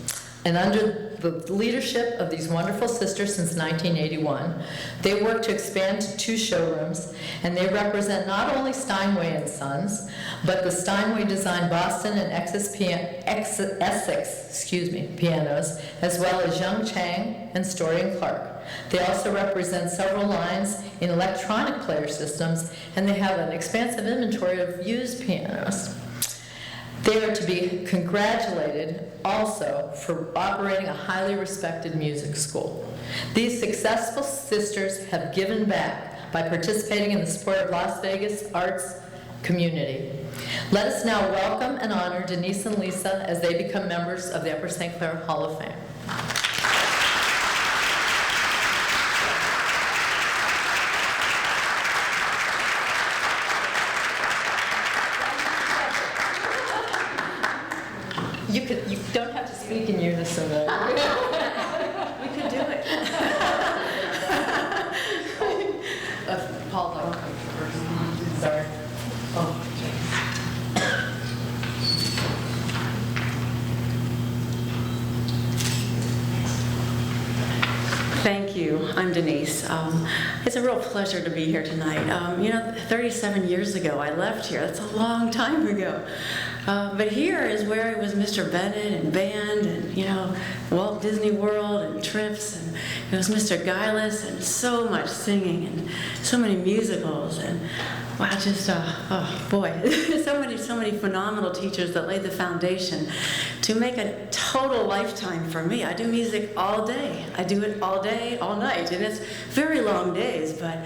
And under the leadership of these wonderful sisters since 1981, they work to expand to 2 showrooms, and they represent not only Steinway & Sons, but the Steinway-designed Boston and Essex pianos, as well as Young Chang and Story & Clark. They also represent several lines in electronic player systems, and they have an expansive inventory of used pianos. They are to be congratulated also for operating a highly respected music school. These successful sisters have given back by participating in the support of Las Vegas arts community. Let us now welcome and honor Denise and Lisa as they become members of the Upper St. Clair Hall of Fame. You don't have to speak in unison, though. We could do it. Paul, I'll come first. Sorry. Oh. Thank you. I'm Denise. It's a real pleasure to be here tonight. 37 years ago I left here. That's a long time ago. But here is where it was Mr. Bennett and band and, Walt Disney World and trips, and it was Mr. Guileless and so much singing and so many musicals and wow, just, so many phenomenal teachers that laid the foundation to make a total lifetime for me. I do music all day. I do it all day, all night, and it's very long days, but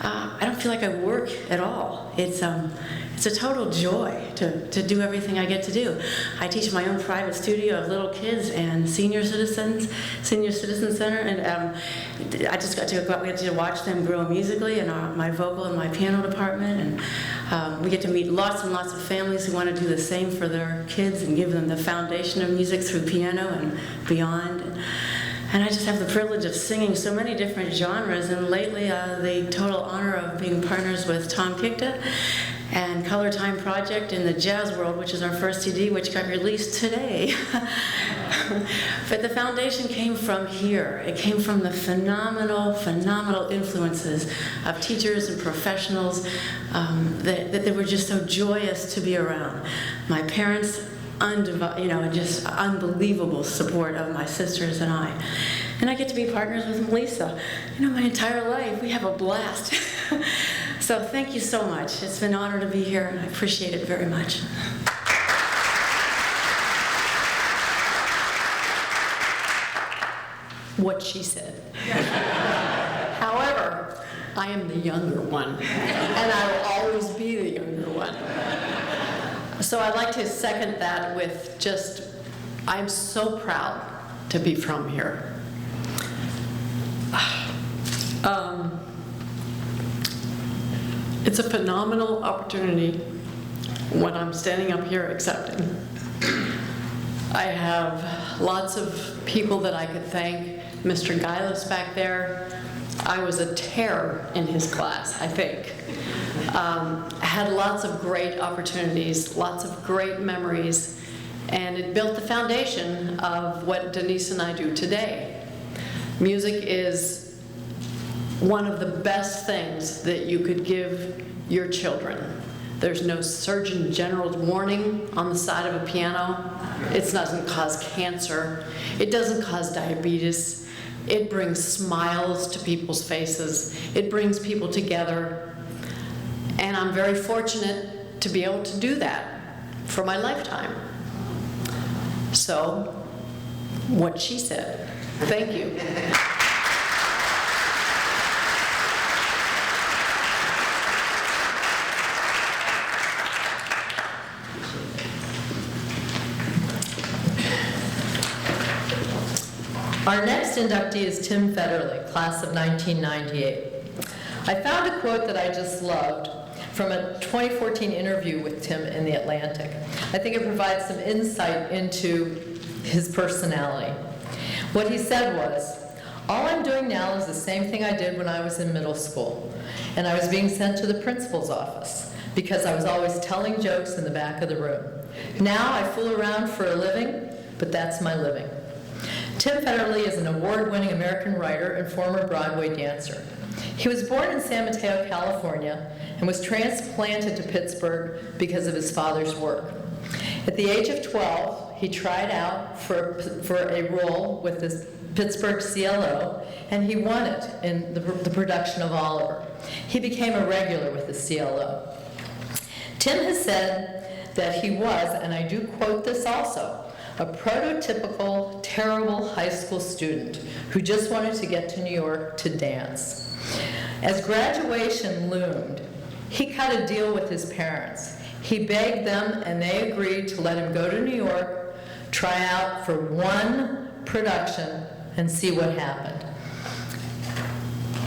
I don't feel like I work at all. It's a total joy to do everything I get to do. I teach my own private studio of little kids and senior citizen center, and I just got to watch them grow musically in my vocal and my piano department, and we get to meet lots and lots of families who want to do the same for their kids and give them the foundation of music through piano and beyond. And I just have the privilege of singing so many different genres, and lately the total honor of being partners with Tom Kikta and Color Time Project in the Jazz World, which is our first CD, which got released today. But the foundation came from here. It came from the phenomenal influences of teachers and professionals that they were just so joyous to be around. My parents, just unbelievable support of my sisters and I. And I get to be partners with Melissa. My entire life, we have a blast. So thank you so much. It's been an honor to be here, and I appreciate it very much. What she said. However, I am the younger one, and I will always be the younger one. So I'd like to second that with just, I'm so proud to be from here. It's a phenomenal opportunity when I'm standing up here accepting. I have lots of people that I could thank. Mr. Gaius back there, I was a terror in his class, I think. Had lots of great opportunities, lots of great memories, and it built the foundation of what Denise and I do today. Music is one of the best things that you could give your children. There's no Surgeon General's warning on the side of a piano. It doesn't cause cancer. It doesn't cause diabetes. It brings smiles to people's faces. It brings people together. And I'm very fortunate to be able to do that for my lifetime. So, what she said. Thank you. Our next inductee is Tim Federley, class of 1998. I found a quote that I just loved from a 2014 interview with Tim in The Atlantic. I think it provides some insight into his personality. What he said was, "All I'm doing now is the same thing I did when I was in middle school, and I was being sent to the principal's office because I was always telling jokes in the back of the room. Now I fool around for a living, but that's my living." Tim Federley is an award-winning American writer and former Broadway dancer. He was born in San Mateo, California, and was transplanted to Pittsburgh because of his father's work. At the age of 12, he tried out for a role with the Pittsburgh CLO, and he won it in the production of Oliver. He became a regular with the CLO. Tim has said that he was, and I do quote this also, a prototypical, terrible high school student who just wanted to get to New York to dance. As graduation loomed, he cut a deal with his parents. He begged them, and they agreed to let him go to New York, try out for one production, and see what happened.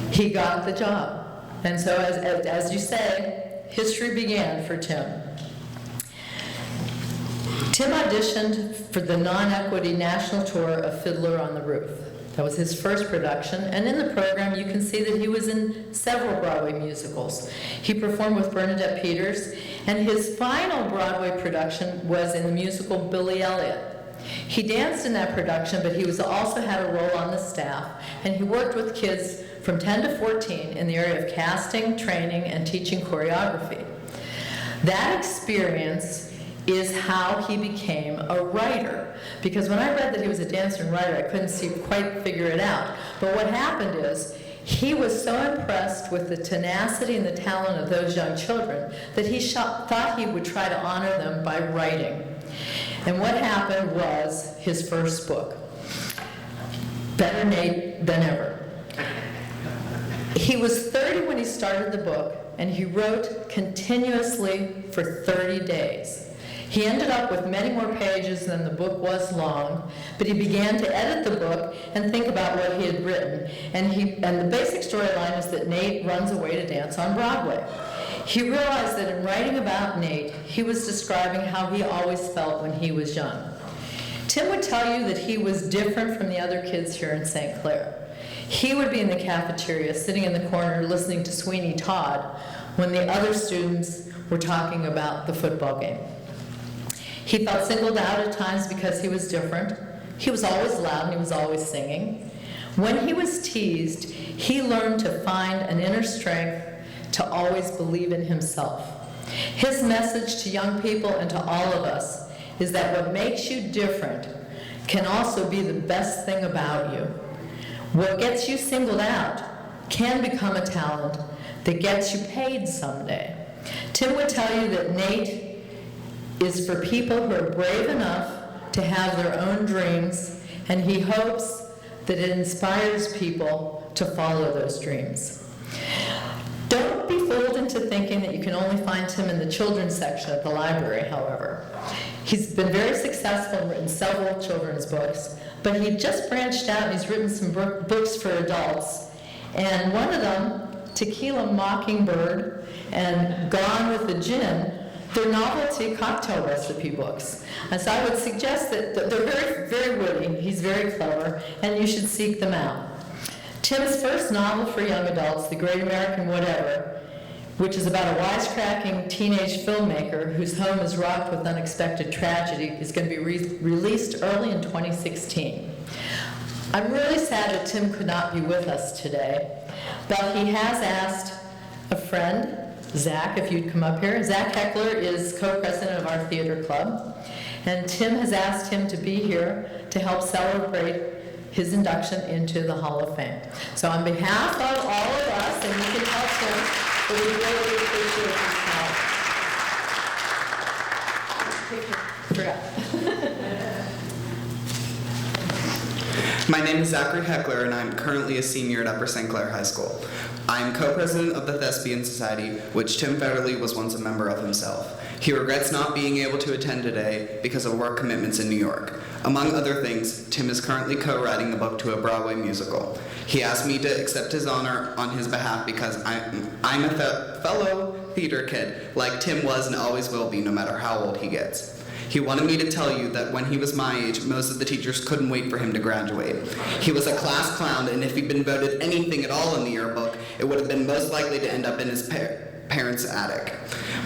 He got the job. And so, as you say, history began for Tim. Tim auditioned for the non-equity national tour of Fiddler on the Roof. That was his first production, and in the program you can see that he was in several Broadway musicals. He performed with Bernadette Peters, and his final Broadway production was in the musical Billy Elliot. He danced in that production, but he also had a role on the staff, and he worked with kids from 10 to 14 in the area of casting, training, and teaching choreography. That experience is how he became a writer. Because when I read that he was a dancer and writer, I couldn't quite figure it out. But what happened is, he was so impressed with the tenacity and the talent of those young children that he thought he would try to honor them by writing. And what happened was his first book, Better Nate Than Ever. He was 30 when he started the book, and he wrote continuously for 30 days. He ended up with many more pages than the book was long, but he began to edit the book and think about what he had written. And the basic storyline is that Nate runs away to dance on Broadway. He realized that in writing about Nate, he was describing how he always felt when he was young. Tim would tell you that he was different from the other kids here in St. Clair. He would be in the cafeteria, sitting in the corner, listening to Sweeney Todd, when the other students were talking about the football game. He felt singled out at times because he was different, He was always loud and he was always singing. When he was teased, he learned to find an inner strength to always believe in himself. His message to young people and to all of us is that what makes you different can also be the best thing about you. What gets you singled out can become a talent that gets you paid someday. Tim would tell you that NATE is for people who are brave enough to have their own dreams, and he hopes that it inspires people to follow those dreams. Don't be fooled into thinking that you can only find Tim in the children's section at the library, however. He's been very successful and written several children's books, but he just branched out and he's written some books for adults. And one of them, Tequila Mockingbird and Gone with the Gin, they're novelty cocktail recipe books. And so I would suggest that they're very, very witty, he's very clever, and you should seek them out. Tim's first novel for young adults, The Great American Whatever, which is about a wisecracking teenage filmmaker whose home is rocked with unexpected tragedy, is going to be released early in 2016. I'm really sad that Tim could not be with us today, but he has asked a friend, Zach, if you'd come up here. Zach Heckler is co-president of our theater club, and Tim has asked him to be here to help celebrate his induction into the Hall of Fame. So on behalf of all of us, and you can help him, but we really appreciate his help. My name is Zachary Heckler, and I'm currently a senior at Upper St. Clair High School. I am co-president of the Thespian Society, which Tim Federle was once a member of himself. He regrets not being able to attend today because of work commitments in New York. Among other things, Tim is currently co-writing a book to a Broadway musical. He asked me to accept his honor on his behalf because I'm a fellow theater kid, like Tim was and always will be, no matter how old he gets. He wanted me to tell you that when he was my age, most of the teachers couldn't wait for him to graduate. He was a class clown, and if he'd been voted anything at all in the yearbook, it would have been most likely to end up in his parents' attic.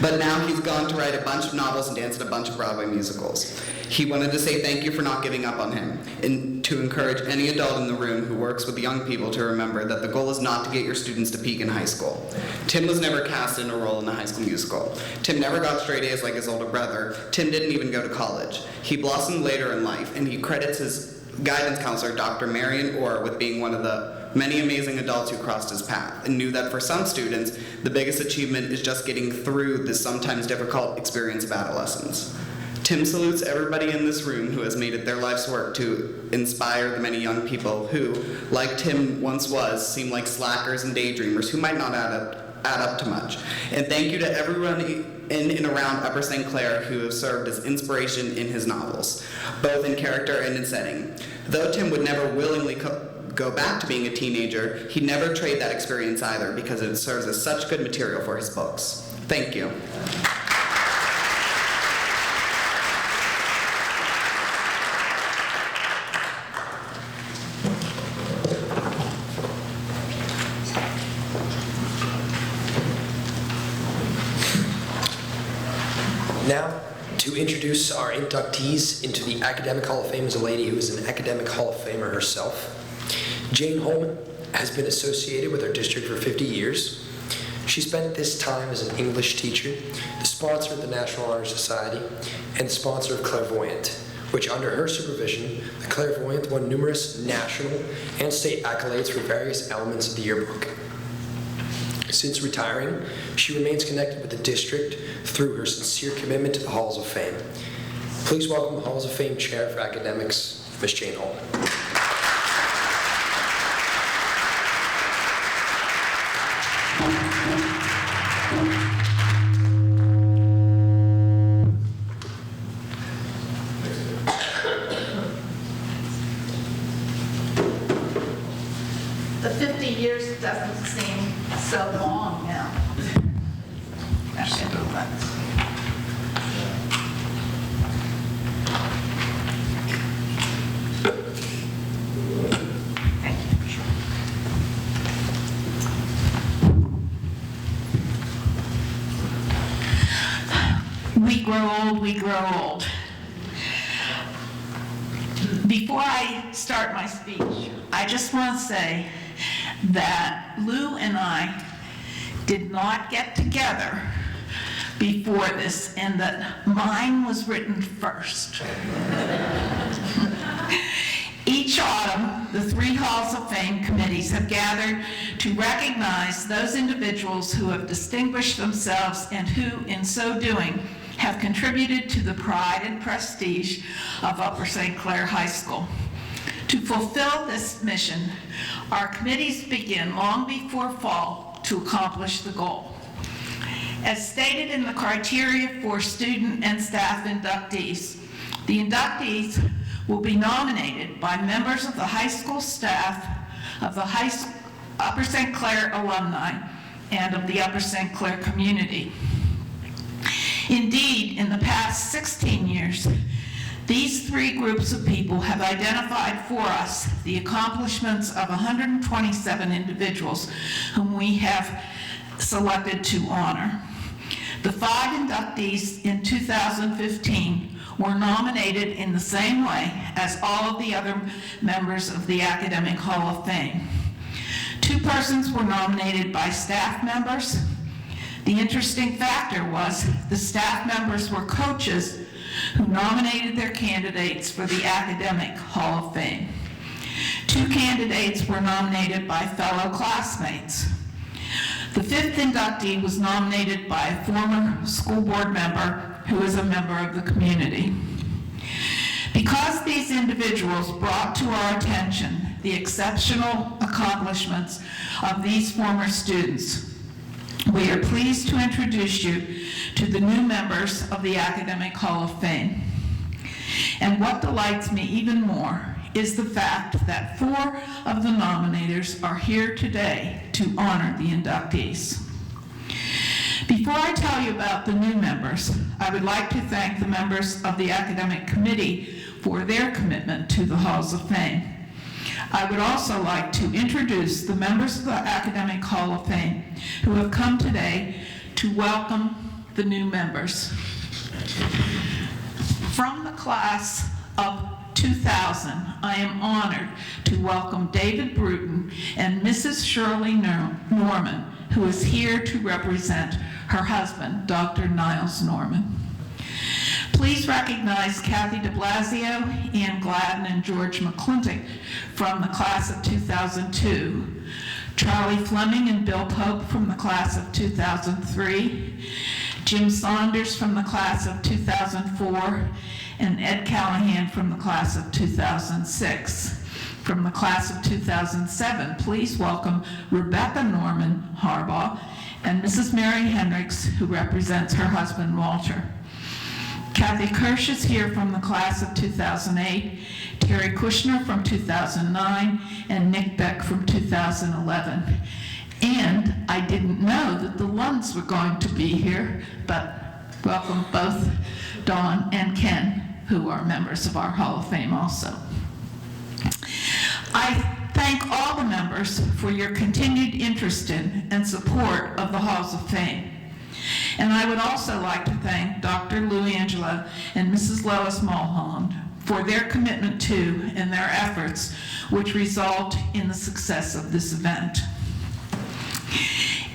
But now he's gone to write a bunch of novels and dance at a bunch of Broadway musicals. He wanted to say thank you for not giving up on him, and to encourage any adult in the room who works with young people to remember that the goal is not to get your students to peak in high school. Tim was never cast in a role in a High School Musical. Tim never got straight A's like his older brother. Tim didn't even go to college. He blossomed later in life, and he credits his guidance counselor, Dr. Marion Orr, with being one of the many amazing adults who crossed his path, and knew that for some students, the biggest achievement is just getting through this sometimes difficult experience of adolescence. Tim salutes everybody in this room who has made it their life's work to inspire the many young people who, like Tim once was, seem like slackers and daydreamers who might not add up to much. And thank you to everyone in and around Upper St. Clair who have served as inspiration in his novels, both in character and in setting. Though Tim would never willingly go back to being a teenager, he'd never trade that experience either because it serves as such good material for his books. Thank you. Now, to introduce our inductees into the Academic Hall of Fame is a lady who is an Academic Hall of Famer herself. Jane Holman has been associated with our district for 50 years. She spent this time as an English teacher, the sponsor of the National Honor Society, and the sponsor of Clairvoyant, which under her supervision, the Clairvoyant won numerous national and state accolades for various elements of the yearbook. Since retiring, she remains connected with the district through her sincere commitment to the Halls of Fame. Please welcome the Halls of Fame Chair for Academics, Ms. Jane Holman. The 50 years doesn't seem so long now. We grow old, we grow old. Before I start my speech, I just want to say that Lou and I did not get together before this, and that mine was written first. Each autumn, the 3 Halls of Fame committees have gathered to recognize those individuals who have distinguished themselves and who, in so doing, have contributed to the pride and prestige of Upper St. Clair High School. To fulfill this mission, our committees begin long before fall to accomplish the goal. As stated in the criteria for student and staff inductees, the inductees will be nominated by members of the high school staff, of the Upper St. Clair alumni, and of the Upper St. Clair community. Indeed, in the past 16 years, these 3 groups of people have identified for us the accomplishments of 127 individuals whom we have selected to honor. The 5 inductees in 2015 were nominated in the same way as all of the other members of the Academic Hall of Fame. 2 persons were nominated by staff members. The interesting factor was the staff members were coaches who nominated their candidates for the Academic Hall of Fame. 2 candidates were nominated by fellow classmates. The 5th inductee was nominated by a former school board member who is a member of the community. Because these individuals brought to our attention the exceptional accomplishments of these former students, we are pleased to introduce you to the new members of the Academic Hall of Fame. And what delights me even more is the fact that 4 of the nominators are here today to honor the inductees. Before I tell you about the new members, I would like to thank the members of the Academic Committee for their commitment to the Halls of Fame. I would also like to introduce the members of the Academic Hall of Fame who have come today to welcome the new members. From the class of 2000, I am honored to welcome David Bruton and Mrs. Shirley Norman, who is here to represent her husband, Dr. Niles Norman. Please recognize Kathy de Blasio, Ann Gladden, and George McClintock from the class of 2002, Charlie Fleming and Bill Pope from the class of 2003, Jim Saunders from the class of 2004, and Ed Callahan from the class of 2006. From the class of 2007, please welcome Rebecca Norman Harbaugh and Mrs. Mary Hendricks, who represents her husband, Walter. Kathy Kirsch is here from the class of 2008, Terry Kushner from 2009, and Nick Beck from 2011. And I didn't know that the Lunds were going to be here, but welcome both Dawn and Ken, who are members of our Hall of Fame also. I thank all the members for your continued interest in and support of the Halls of Fame. And I would also like to thank Dr. Lou Angelo and Mrs. Lois Mulholland for their commitment to and their efforts which result in the success of this event.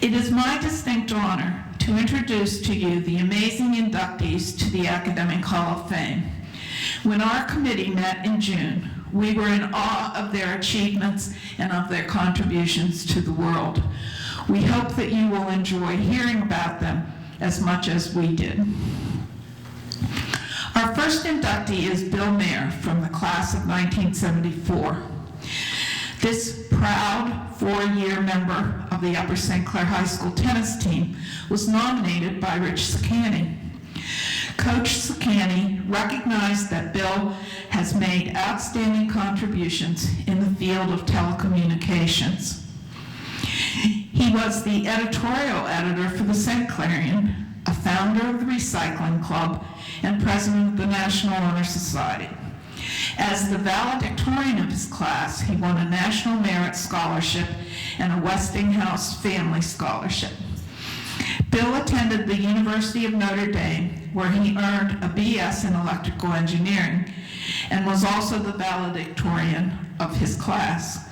It is my distinct honor to introduce to you the amazing inductees to the Academic Hall of Fame. When our committee met in June, we were in awe of their achievements and of their contributions to the world. We hope that you will enjoy hearing about them as much as we did. Our first inductee is Bill Mayer from the class of 1974. This proud 4-year member of the Upper St. Clair High School tennis team was nominated by Rich Sacani. Coach Sacani recognized that Bill has made outstanding contributions in the field of telecommunications. He was the editorial editor for the St. Clarion, a founder of the Recycling Club, and president of the National Honor Society. As the valedictorian of his class, he won a National Merit Scholarship and a Westinghouse Family Scholarship. Bill attended the University of Notre Dame where he earned a BS in electrical engineering and was also the valedictorian of his class.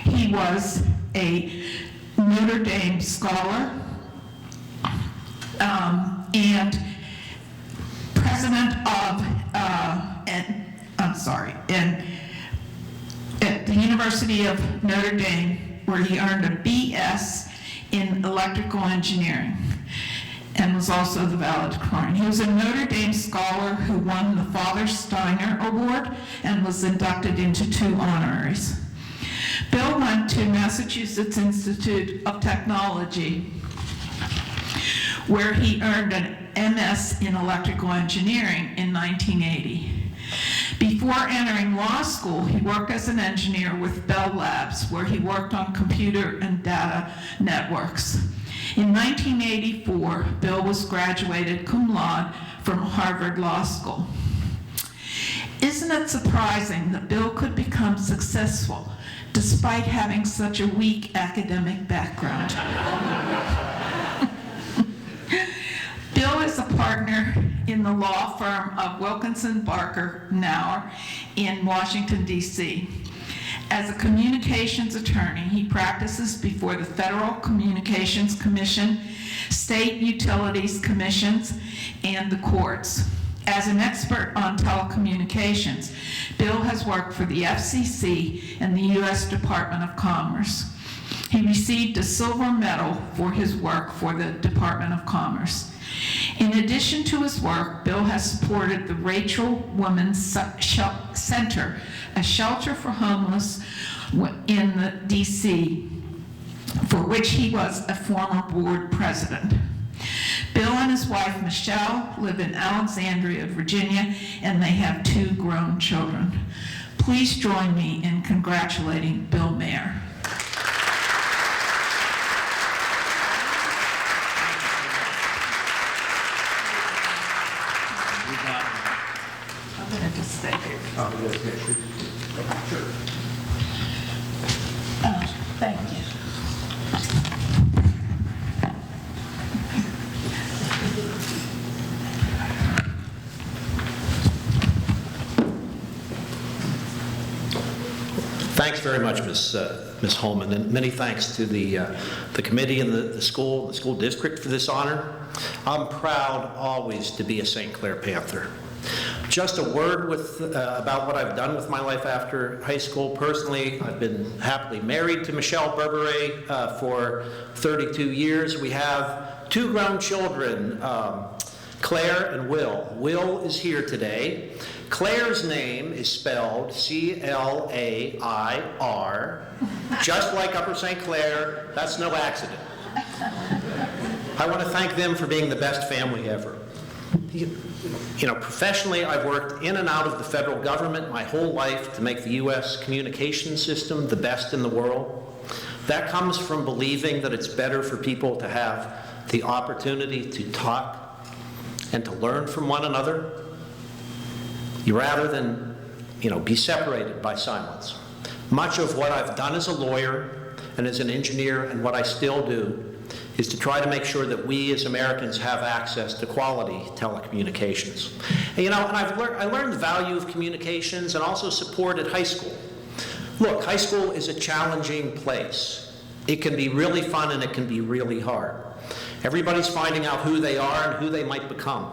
He was a Notre Dame scholar and president of, at the University of Notre Dame, where he earned a BS in electrical engineering and was also the valedictorian. He was a Notre Dame scholar who won the Father Steiner Award and was inducted into 2 honoraries. Bill went to Massachusetts Institute of Technology, where he earned an MS in electrical engineering in 1980. Before entering law school, he worked as an engineer with Bell Labs, where he worked on computer and data networks. In 1984, Bill was graduated cum laude from Harvard Law School. Isn't it surprising that Bill could become successful despite having such a weak academic background? Bill is a partner in the law firm of Wilkinson, Barker, Nauer in Washington, D.C. As a communications attorney, he practices before the Federal Communications Commission, state utilities commissions, and the courts. As an expert on telecommunications, Bill has worked for the FCC and the U.S. Department of Commerce. He received a silver medal for his work for the Department of Commerce. In addition to his work, Bill has supported the Rachel Women's Center, a shelter for homeless in the D.C., for which he was a former board president. Bill and his wife, Michelle, live in Alexandria, Virginia, and they have 2 grown children. Please join me in congratulating Bill Mayer. I'm going to just stay here. Thank you. Thanks very much, Ms. Holman, and many thanks to the committee and the school district for this honor. I'm proud always to be a St. Clair Panther. Just a word about what I've done with my life after high school. Personally, I've been happily married to Michelle Berberet for 32 years. We have 2 grown children, Claire and Will. Will is here today. Claire's name is spelled C-L-A-I-R, just like Upper St. Clair. That's no accident. I want to thank them for being the best family ever. You know, professionally, I've worked in and out of the federal government my whole life to make the U.S. communication system the best in the world. That comes from believing that it's better for people to have the opportunity to talk and to learn from one another, rather than, be separated by silence. Much of what I've done as a lawyer and as an engineer, and what I still do, is to try to make sure that we as Americans have access to quality telecommunications. And, I learned the value of communications and also supported high school. Look, high school is a challenging place. It can be really fun and it can be really hard. Everybody's finding out who they are and who they might become.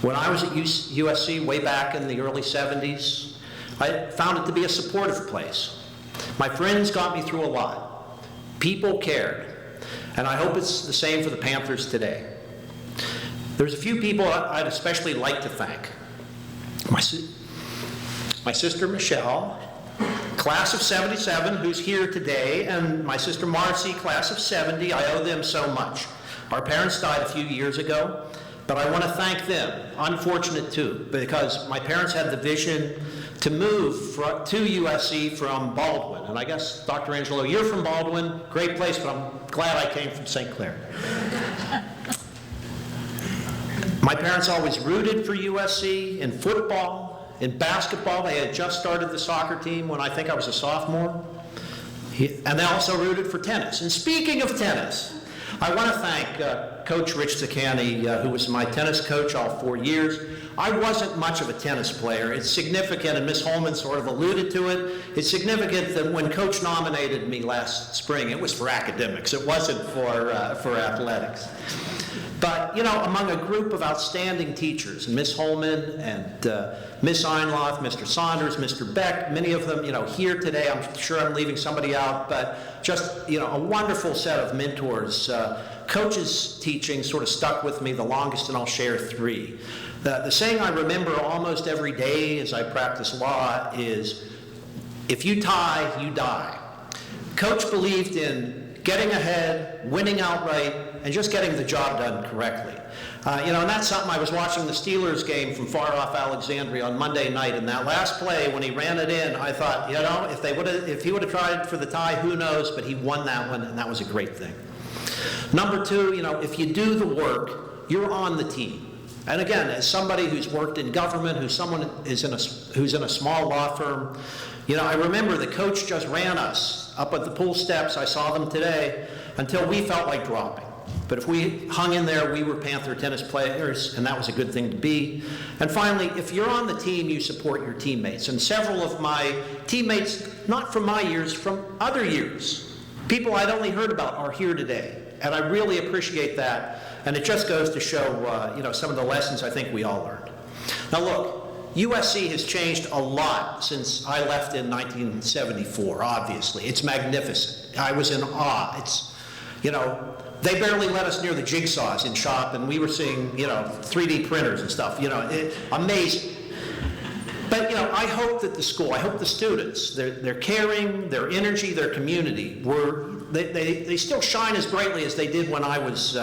When I was at USC way back in the early 70s, I found it to be a supportive place. My friends got me through a lot. People cared. And I hope it's the same for the Panthers today. There's a few people I'd especially like to thank. My sister Michelle, class of 77, who's here today, and my sister Marcy, class of 70. I owe them so much. Our parents died a few years ago, but I want to thank them. I'm fortunate too, because my parents had the vision to move to USC from Baldwin. And I guess, Dr. Angelo, you're from Baldwin. Great place, but I'm glad I came from St. Clair. My parents always rooted for USC in football, in basketball. They had just started the soccer team when I think I was a sophomore. And they also rooted for tennis. And speaking of tennis, I want to thank Coach Rich Zacani, who was my tennis coach all 4 years. I wasn't much of a tennis player. It's significant, and Ms. Holman sort of alluded to it, it's significant that when Coach nominated me last spring, it was for academics. It wasn't for athletics. But, you know, among a group of outstanding teachers, Ms. Holman and Ms. Einloth, Mr. Saunders, Mr. Beck, many of them, you know, here today, I'm sure I'm leaving somebody out, but just, you know, a wonderful set of mentors. Coach's teaching sort of stuck with me the longest, and I'll share 3. The saying I remember almost every day as I practice law is, if you tie, you die. Coach believed in getting ahead, winning outright, and just getting the job done correctly. You know, and that's something. I was watching the Steelers game from far off Alexandria on Monday night, and that last play, when he ran it in, I thought, you know, if he would have tried for the tie, who knows, but he won that one, and that was a great thing. Number 2, you know, if you do the work, you're on the team. And again, as somebody who's worked in government, who's in a small law firm, you know, I remember the coach just ran us up at the pool steps. I saw them today until we felt like dropping. But if we hung in there, we were Panther tennis players, and that was a good thing to be. And finally, if you're on the team, you support your teammates. And several of my teammates, not from my years, from other years, people I'd only heard about, are here today. And I really appreciate that. And it just goes to show, you know, some of the lessons I think we all learned. Now look, USC has changed a lot since I left in 1974, obviously. It's magnificent. I was in awe. It's, you know, they barely let us near the jigsaws in shop, and we were seeing, you know, 3D printers and stuff, you know, amazing. But, you know, I hope that the school, I hope the students, their caring, their energy, their community, they still shine as brightly as they did when I was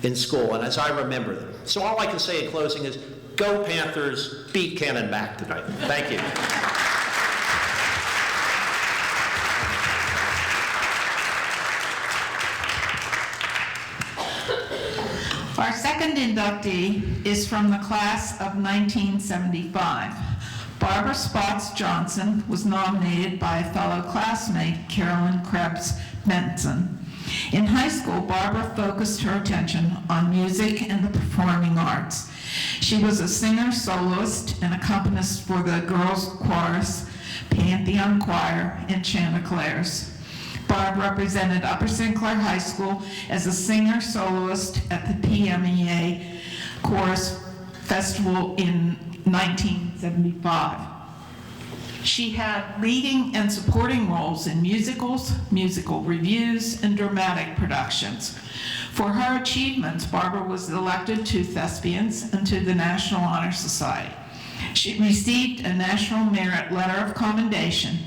in school and as I remember them. So all I can say in closing is, go Panthers, beat Cannon back tonight. Thank you. Our second inductee is from the class of 1975. Barbara Spots Johnson was nominated by a fellow classmate, Carolyn Krebs Benson. In high school, Barbara focused her attention on music and the performing arts. She was a singer, soloist, and accompanist for the girls' chorus, Pantheon Choir, and Chanticleers. Barb represented Upper St. Clair High School as a singer soloist at the PMEA Chorus Festival in 1975. She had leading and supporting roles in musicals, musical reviews, and dramatic productions. For her achievements, Barbara was elected to Thespians and to the National Honor Society. She received a National Merit Letter of Commendation.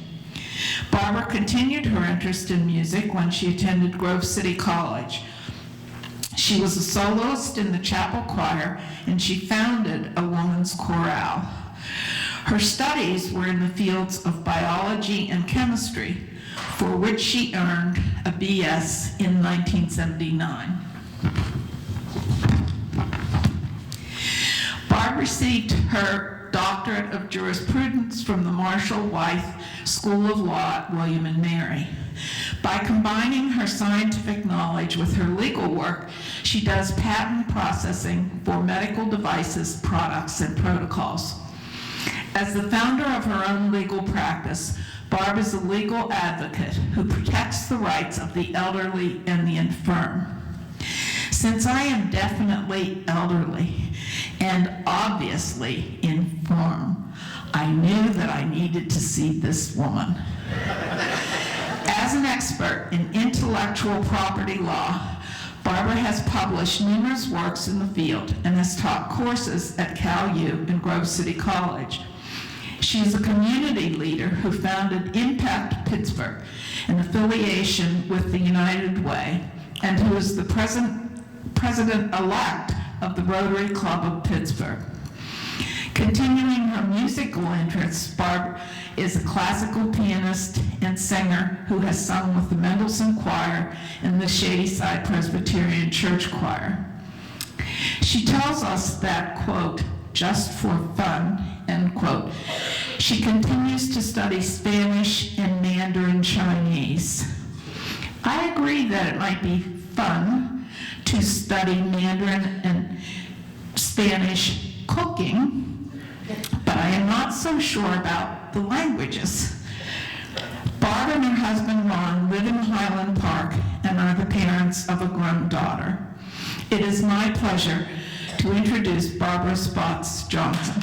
Barbara continued her interest in music when she attended Grove City College. She was a soloist in the chapel choir, and she founded a women's chorale. Her studies were in the fields of biology and chemistry, for which she earned a BS in 1979. Barb received her doctorate of jurisprudence from the Marshall Wythe School of Law at William and Mary. By combining her scientific knowledge with her legal work, she does patent processing for medical devices, products, and protocols. As the founder of her own legal practice, Barb is a legal advocate who protects the rights of the elderly and the infirm. Since I am definitely elderly and obviously infirm, I knew that I needed to see this woman. As an expert in intellectual property law, Barbara has published numerous works in the field and has taught courses at Cal U and Grove City College. She is a community leader who founded Impact Pittsburgh, an affiliation with the United Way, and who is the president-elect of the Rotary Club of Pittsburgh. Continuing her musical interests, Barb is a classical pianist and singer who has sung with the Mendelssohn Choir and the Shadyside Presbyterian Church Choir. She tells us that, quote, just for fun, end quote, she continues to study Spanish and Mandarin Chinese. I agree that it might be fun to study Mandarin and Spanish cooking, but I am not so sure about the languages. Barb and her husband Ron live in Highland Park and are the parents of a grown daughter. It is my pleasure to introduce Barbara Spots Johnson.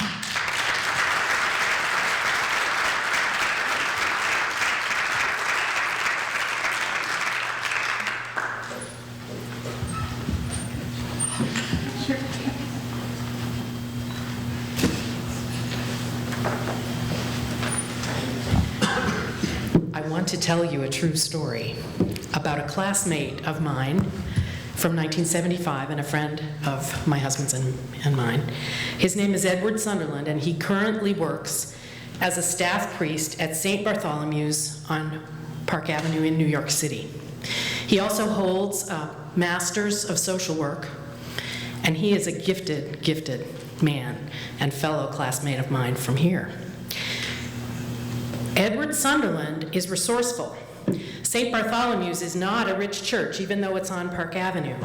I want to tell you a true story about a classmate of mine from 1975 and a friend of my husband's and mine. His name is Edward Sunderland, and he currently works as a staff priest at St. Bartholomew's on Park Avenue in New York City. He also holds a Master's of Social Work, and he is a gifted, gifted man and fellow classmate of mine from here. Edward Sunderland is resourceful. St. Bartholomew's is not a rich church, even though it's on Park Avenue.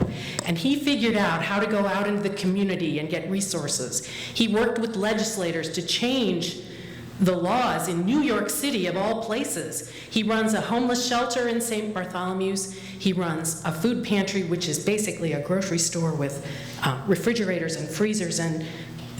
And he figured out how to go out into the community and get resources. He worked with legislators to change the laws in New York City, of all places. He runs a homeless shelter in St. Bartholomew's. He runs a food pantry, which is basically a grocery store with refrigerators and freezers, and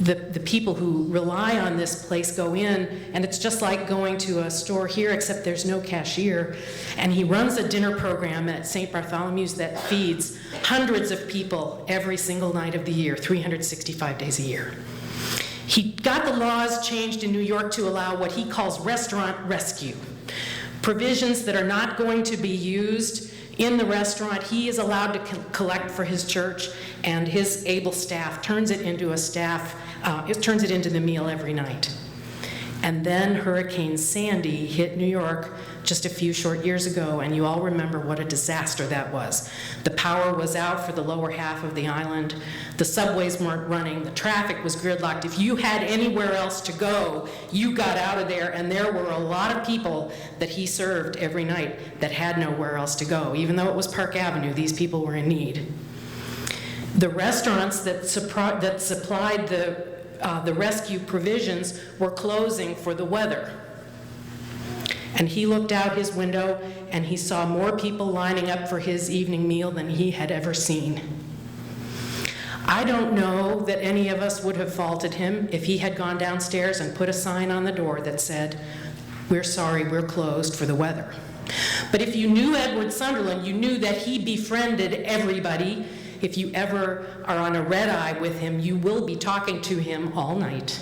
the people who rely on this place go in, and it's just like going to a store here, except there's no cashier. And he runs a dinner program at St. Bartholomew's that feeds hundreds of people every single night of the year, 365 days a year. He got the laws changed in New York to allow what he calls restaurant rescue. Provisions that are not going to be used in the restaurant, he is allowed to collect for his church, and his able staff turns it into turns it into the meal every night. And then Hurricane Sandy hit New York just a few short years ago, and you all remember what a disaster that was. The power was out for the lower half of the island. The subways weren't running. The traffic was gridlocked. If you had anywhere else to go, you got out of there, and there were a lot of people that he served every night that had nowhere else to go. Even though it was Park Avenue, these people were in need. The restaurants that supplied the rescue provisions were closing for the weather. And he looked out his window and he saw more people lining up for his evening meal than he had ever seen. I don't know that any of us would have faulted him if he had gone downstairs and put a sign on the door that said, "We're sorry, we're closed for the weather." But if you knew Edward Sunderland, you knew that he befriended everybody. If you ever are on a red eye with him, you will be talking to him all night.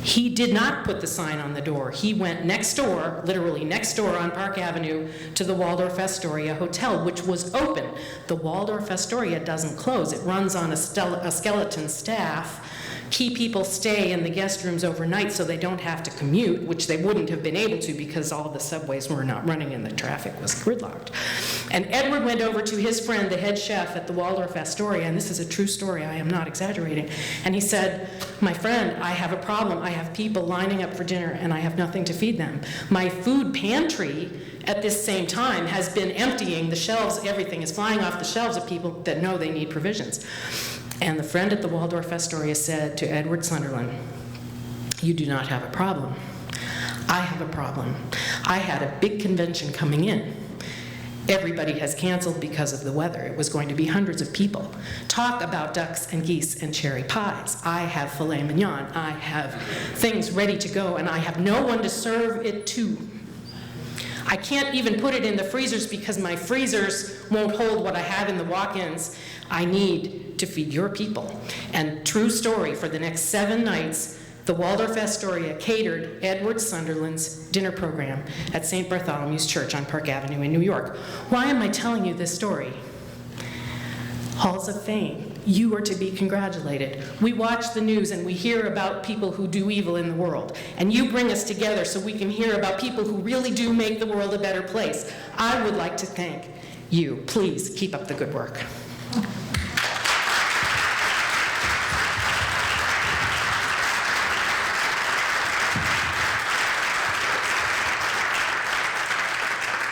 He did not put the sign on the door. He went next door, literally next door on Park Avenue, to the Waldorf Astoria Hotel, which was open. The Waldorf Astoria doesn't close. It runs on a skeleton staff. Key people stay in the guest rooms overnight so they don't have to commute, which they wouldn't have been able to because all the subways were not running and the traffic was gridlocked. And Edward went over to his friend, the head chef at the Waldorf Astoria, and this is a true story, I am not exaggerating, and he said, "My friend, I have a problem. I have people lining up for dinner and I have nothing to feed them. My food pantry at this same time has been emptying the shelves. Everything is flying off the shelves of people that know they need provisions." And the friend at the Waldorf Astoria said to Edward Sunderland, "You do not have a problem. I have a problem. I had a big convention coming in. Everybody has canceled because of the weather. It was going to be hundreds of people. Talk about ducks and geese and cherry pies. I have filet mignon. I have things ready to go, and I have no one to serve it to. I can't even put it in the freezers because my freezers won't hold what I have in the walk-ins. I need to feed your people." And true story, for the next 7 nights, the Waldorf Astoria catered Edward Sunderland's dinner program at St. Bartholomew's Church on Park Avenue in New York. Why am I telling you this story? Halls of Fame. You are to be congratulated. We watch the news and we hear about people who do evil in the world. And you bring us together so we can hear about people who really do make the world a better place. I would like to thank you. Please keep up the good work.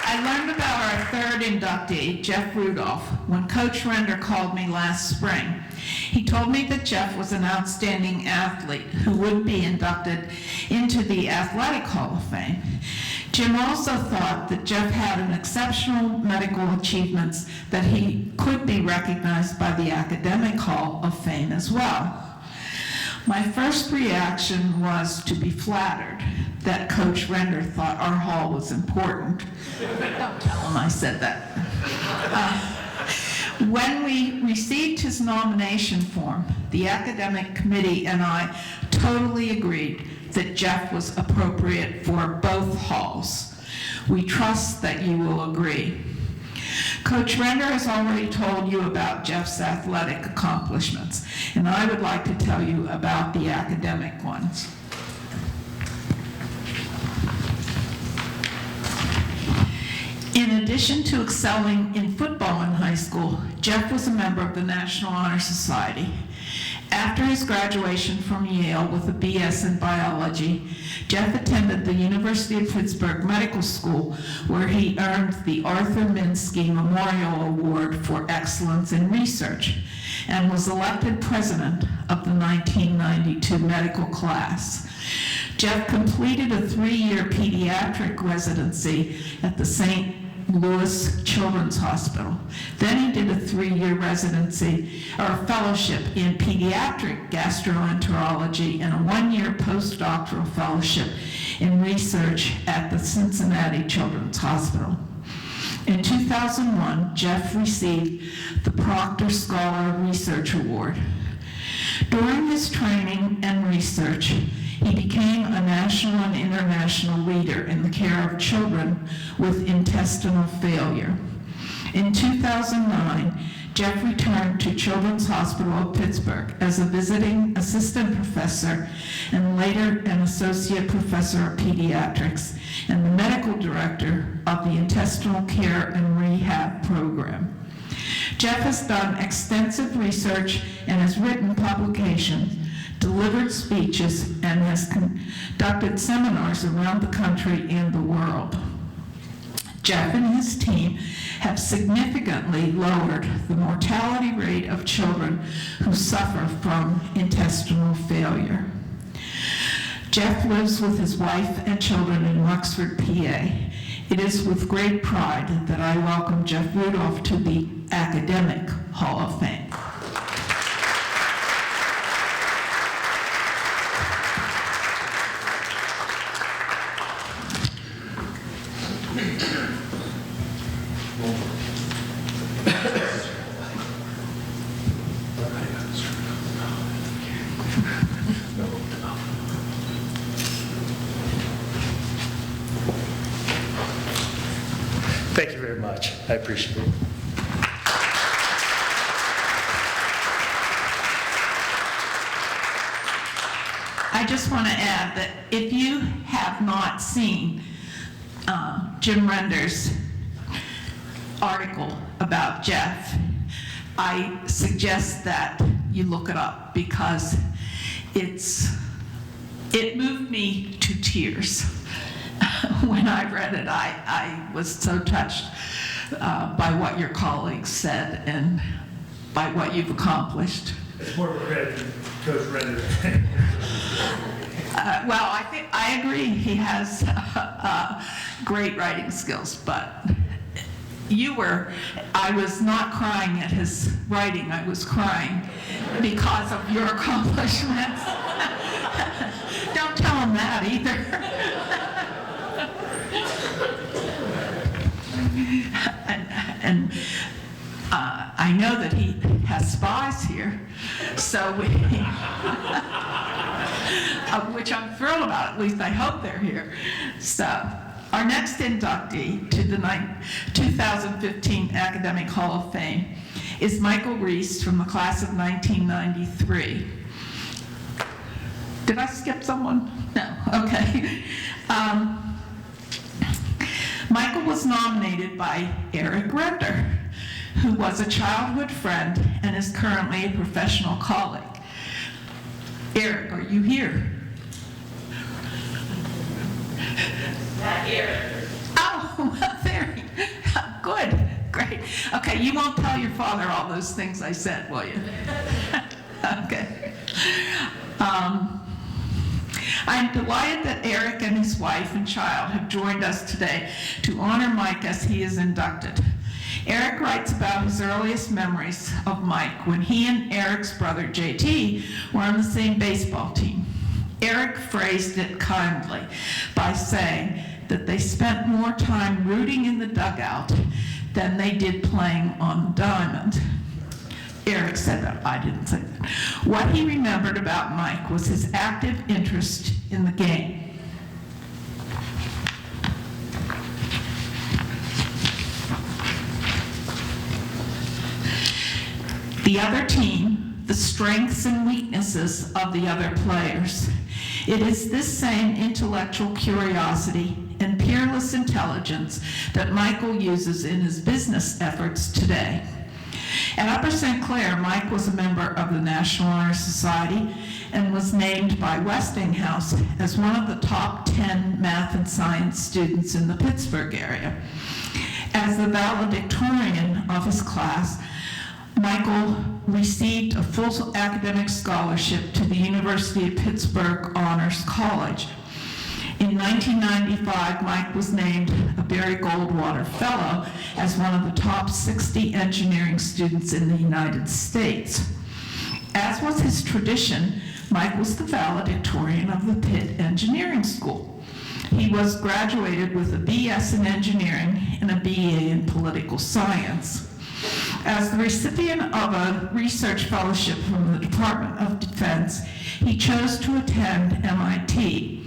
I learned about our third inductee, Jeff Rudolph, when Coach Render called me last spring. He told me that Jeff was an outstanding athlete who would be inducted into the Athletic Hall of Fame. Jim also thought that Jeff had an exceptional medical achievements that he could be recognized by the Academic Hall of Fame as well. My first reaction was to be flattered that Coach Render thought our hall was important. Don't tell him I said that. When we received his nomination form, the academic committee and I totally agreed that Jeff was appropriate for both halls. We trust that you will agree. Coach Render has already told you about Jeff's athletic accomplishments, and I would like to tell you about the academic ones. In addition to excelling in football in high school, Jeff was a member of the National Honor Society. After his graduation from Yale with a BS in biology, Jeff attended the University of Pittsburgh Medical School, where he earned the Arthur Minsky Memorial Award for Excellence in Research and was elected president of the 1992 medical class. Jeff completed a 3-year pediatric residency at the St. Louis Children's Hospital. Then he did a 3-year residency or fellowship in pediatric gastroenterology and a 1-year postdoctoral fellowship in research at the Cincinnati Children's Hospital. In 2001, Jeff received the Proctor Scholar Research Award. During his training and research, he became a national and international leader in the care of children with intestinal failure. In 2009, Jeff returned to Children's Hospital of Pittsburgh as a visiting assistant professor and later an associate professor of pediatrics and the medical director of the Intestinal Care and Rehab Program. Jeff has done extensive research and has written publications, delivered speeches, and has conducted seminars around the country and the world. Jeff and his team have significantly lowered the mortality rate of children who suffer from intestinal failure. Jeff lives with his wife and children in Wexford, PA. It is with great pride that I welcome Jeff Rudolph to the Academic Hall of Fame. Thank you very much. I appreciate it. I just want to add that if you have not seen Jim Render's article about Jeff, I suggest that you look it up because it moved me to tears. When I read it, I was so touched by what your colleagues said and by what you've accomplished. It's more of a credit to Coach Render. Well, I agree he has great writing skills, but I was not crying at his writing, I was crying because of your accomplishments. Don't tell him that either. And I know that he has spies here, so which I'm thrilled about, at least I hope they're here. So our next inductee to the 2015 Academic Hall of Fame is Michael Reese from the class of 1993. Did I skip someone? No, okay. Michael was nominated by Eric Render, who was a childhood friend and is currently a professional colleague. Eric, are you here? Not here. Oh, well, there. Good, great. Okay, you won't tell your father all those things I said, will you? Okay. I'm delighted that Eric and his wife and child have joined us today to honor Mike as he is inducted. Eric writes about his earliest memories of Mike when he and Eric's brother JT were on the same baseball team. Eric phrased it kindly by saying that they spent more time rooting in the dugout than they did playing on the diamond. Eric said that, I didn't say that. What he remembered about Mike was his active interest in the game. The other team, the strengths and weaknesses of the other players. It is this same intellectual curiosity and peerless intelligence that Michael uses in his business efforts today. At Upper St. Clair, Mike was a member of the National Honor Society and was named by Westinghouse as one of the top 10 math and science students in the Pittsburgh area. As the valedictorian of his class, Michael received a full academic scholarship to the University of Pittsburgh Honors College. In 1995, Mike was named a Barry Goldwater Fellow as one of the top 60 engineering students in the United States. As was his tradition, Mike was the valedictorian of the Pitt Engineering School. He was graduated with a BS in engineering and a BA in political science. As the recipient of a research fellowship from the Department of Defense, he chose to attend MIT.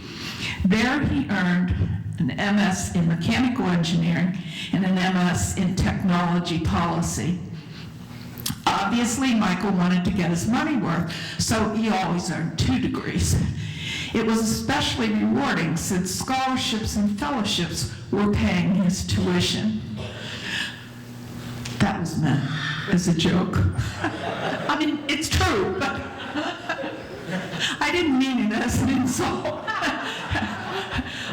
There he earned an MS in mechanical engineering and an MS in technology policy. Obviously, Michael wanted to get his money worth, so he always earned 2 degrees. It was especially rewarding since scholarships and fellowships were paying his tuition. That was meant as a joke. I mean, it's true, but I didn't mean it as an insult.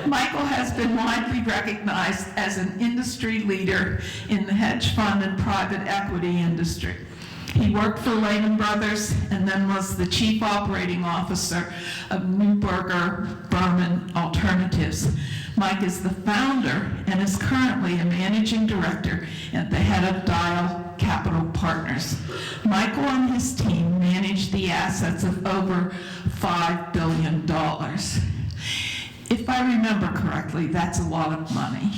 Michael has been widely recognized as an industry leader in the hedge fund and private equity industry. He worked for Lehman Brothers and then was the chief operating officer of Neuberger Berman Alternatives. Mike is the founder and is currently a managing director at the head of Dial Capital Partners. Michael and his team manage the assets of over $5 billion. If I remember correctly, that's a lot of money.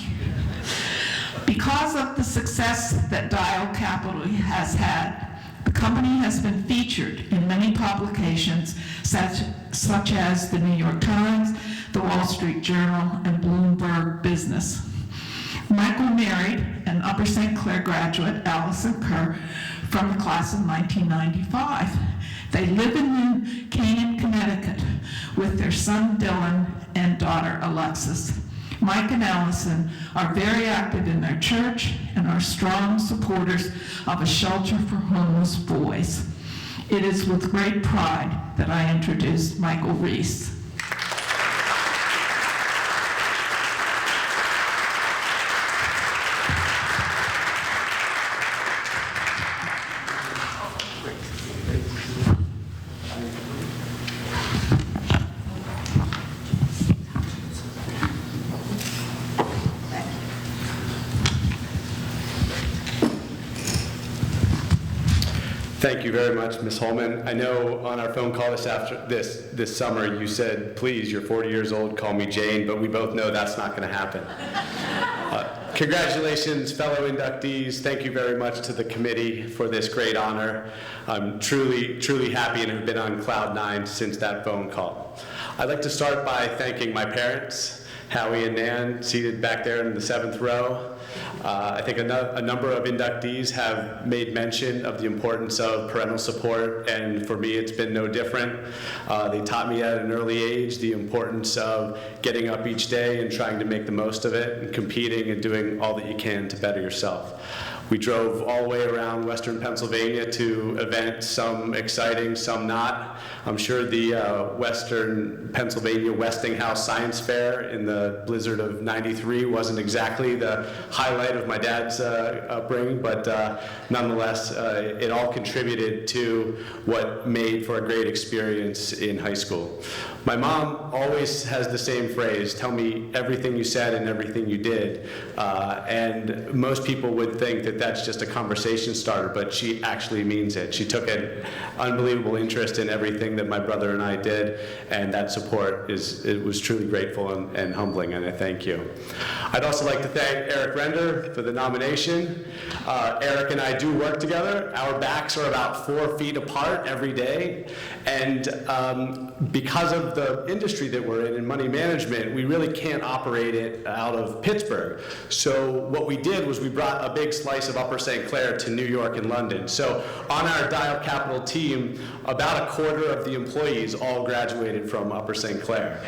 Because of the success that Dial Capital has had, the company has been featured in many publications such as the New York Times, the Wall Street Journal, and Bloomberg Business. Michael married an Upper St. Clair graduate, Allison Kerr, from the class of 1995. They live in New Canaan, Connecticut, with their son Dylan and daughter Alexis. Mike and Allison are very active in their church and are strong supporters of a shelter for homeless boys. It is with great pride that I introduce Michael Reese. Thank you very much, Ms. Holman. I know on our phone call this summer, you said, please, you're 40 years old, call me Jane, but we both know that's not going to happen. Congratulations, fellow inductees. Thank you very much to the committee for this great honor. I'm truly, truly happy and have been on cloud 9 since that phone call. I'd like to start by thanking my parents, Howie and Nan, seated back there in the 7th row. I think a number of inductees have made mention of the importance of parental support, and for me it's been no different. They taught me at an early age the importance of getting up each day and trying to make the most of it and competing and doing all that you can to better yourself. We drove all the way around Western Pennsylvania to events, some exciting, some not. I'm sure the Western Pennsylvania Westinghouse Science Fair in the blizzard of '93 wasn't exactly the highlight of my dad's upbringing, but nonetheless, it all contributed to what made for a great experience in high school. My mom always has the same phrase, tell me everything you said and everything you did. And most people would think that that's just a conversation starter, but she actually means it. She took an unbelievable interest in everything that my brother and I did, and that support it was truly grateful and humbling, and I thank you. I'd also like to thank Eric Render for the nomination. Eric and I do work together. Our backs are about 4 feet apart every day, and because of the industry that we're in money management, we really can't operate it out of Pittsburgh. So what we did was we brought a big slice of Upper St. Clair to New York and London. So on our Dial Capital team, about a quarter of the employees all graduated from Upper St. Clair.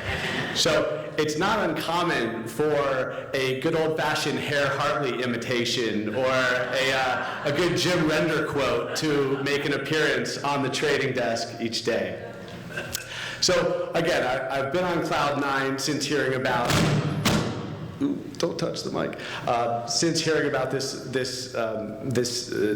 So it's not uncommon for a good old-fashioned Hare Hartley imitation or a good Jim Render quote to make an appearance on the trading desk each day. So again, I've been on cloud nine since hearing about, don't touch the mic, since hearing about this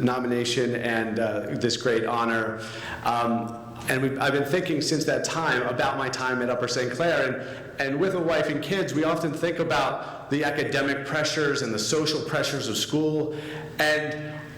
nomination and this great honor. And I've been thinking since that time about my time at Upper St. Clair, and with a wife and kids, we often think about the academic pressures and the social pressures of school. And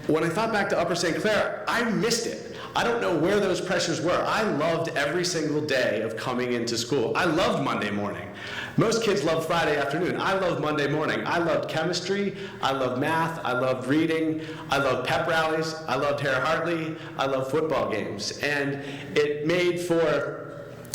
when I thought back to Upper St. Clair, I missed it. I don't know where those pressures were. I loved every single day of coming into school. I loved Monday morning. Most kids love Friday afternoon. I loved Monday morning. I loved chemistry. I loved math. I loved reading. I loved pep rallies. I loved Hare Hartley. I loved football games. And it made for